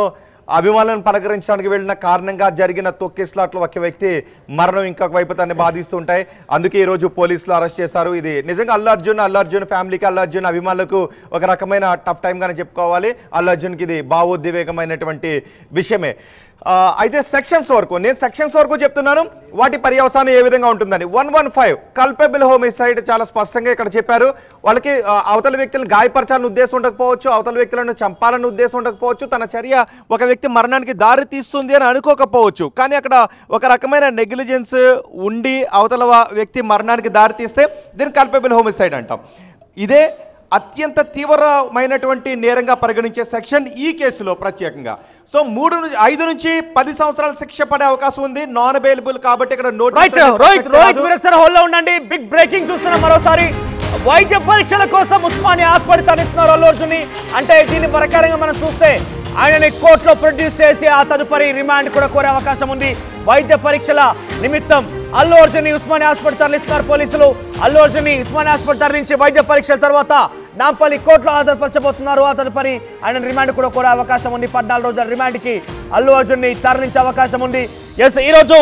అభిమానులను పలకరించడానికి వెళ్ళిన కారణంగా జరిగిన తొక్కిస్లాట్లో ఒక వ్యక్తి మరణం ఇంకొక వైపు తనని బాధిస్తుంటాయి. అందుకే ఈరోజు పోలీసులు అరెస్ట్ చేశారు. ఇది నిజంగా అల్లు అర్జున్ ఫ్యామిలీకి, అల్లు అర్జున్ అభిమానులకు ఒక రకమైన టఫ్ టైంగానే చెప్పుకోవాలి. అల్లు అర్జున్కి ఇది భావోద్వేగమైనటువంటి విషయమే. అయితే సెక్షన్స్ వరకు నేను సెక్షన్స్ వరకు చెప్తున్నాను, వాటి పర్యవసానం ఏ విధంగా ఉంటుందని. 115 కల్పబుల్ హోమిసైడ్ చాలా స్పష్టంగా ఇక్కడ చెప్పారు. వాళ్ళకి అవతల వ్యక్తులను గాయపరచాలని ఉద్దేశం ఉండకపోవచ్చు, అవతల వ్యక్తులను చంపాలని ఉద్దేశం ఉండకపోవచ్చు, తన చర్య ఒక వ్యక్తి మరణానికి దారి తీస్తుంది అని అనుకోకపోవచ్చు, కానీ అక్కడ ఒక రకమైన నెగ్లిజెన్స్ ఉండి అవతల వ్యక్తి మరణానికి దారి తీస్తే దీన్ని కల్పబుల్ హోమిసైడ్ అంటాం. ఇదే అత్యంత తీవ్రమైనటువంటి నేరంగా పరిగణించే సెక్షన్ ఈ కేసులో ప్రత్యేకంగా. సో 5 నుంచి 10 సంవత్సరాల శిక్ష పడే అవకాశం ఉంది, నాన్ అవైలబుల్ కాబట్టి ఇక్కడ హోల్లో ఉండండి. బిగ్ బ్రేకింగ్ చూస్తున్నాం మరోసారి. వైద్య పరీక్షల కోసం ఉస్మానియా హాస్పిటల్ తరలిస్తున్నారు అల్లు అర్జున్. అంటే దీని ప్రకారంగా మనం చూస్తే ఆయనని కోర్టులో ప్రొడ్యూస్ చేసి ఆ తదుపరి రిమాండ్ కూడా కోరే అవకాశం ఉంది. వైద్య పరీక్షల నిమిత్తం అల్లు అర్జున్ ఉస్మానియా హాస్పిటల్ తరలిస్తున్నారు పోలీసులు. అల్లు అర్జున్ ఉస్మానియా హాస్పిటల్ తరలించి వైద్య పరీక్షల తర్వాత నాంపల్లి కోర్టులో హాజరుపరచబోతున్నారు. ఆ తదుపరి ఆయన రిమాండ్ కూడా కోరే అవకాశం ఉంది. 14 రోజుల రిమాండ్కి అల్లు అర్జున్ తరలించే అవకాశం ఉంది. ఎస్, ఈరోజు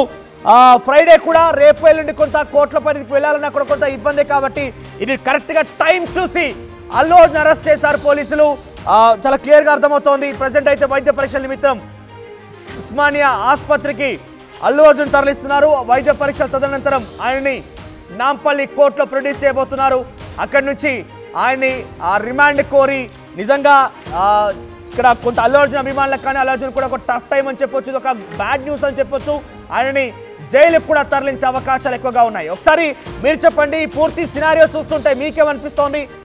ఫ్రైడే కూడా, రేపు ఎల్లుండి కొంత కోర్టుల పరిధికి వెళ్ళాలన్నా కూడా కొంత ఇబ్బంది కాబట్టి ఇది కరెక్ట్గా టైం చూసి అల్లు అర్జున్ అరెస్ట్ చేశారు పోలీసులు. చాలా క్లియర్గా అర్థమవుతోంది. ప్రజెంట్ అయితే వైద్య పరీక్షల నిమిత్తం ఉస్మానియా ఆసుపత్రికి అల్లు అర్జున్ తరలిస్తున్నారు. వైద్య పరీక్షల తదనంతరం ఆయన్ని నాంపల్లి కోర్టులో ప్రొడ్యూస్ చేయబోతున్నారు. అక్కడి నుంచి ఆయన్ని రిమాండ్ కోరి, నిజంగా ఇక్కడ కొంత అల్లు అర్జున్ అభిమానులకు కానీ అల్లు అర్జున్ కూడా ఒక టఫ్ టైం అని చెప్పొచ్చు, ఇది ఒక బ్యాడ్ న్యూస్ అని చెప్పొచ్చు. ఆయనని జైలుకు కూడా తరలించే అవకాశాలు ఎక్కువగా ఉన్నాయి. ఒకసారి మీరు చెప్పండి, పూర్తి సినారియో చూస్తుంటే మీకేమనిపిస్తోంది?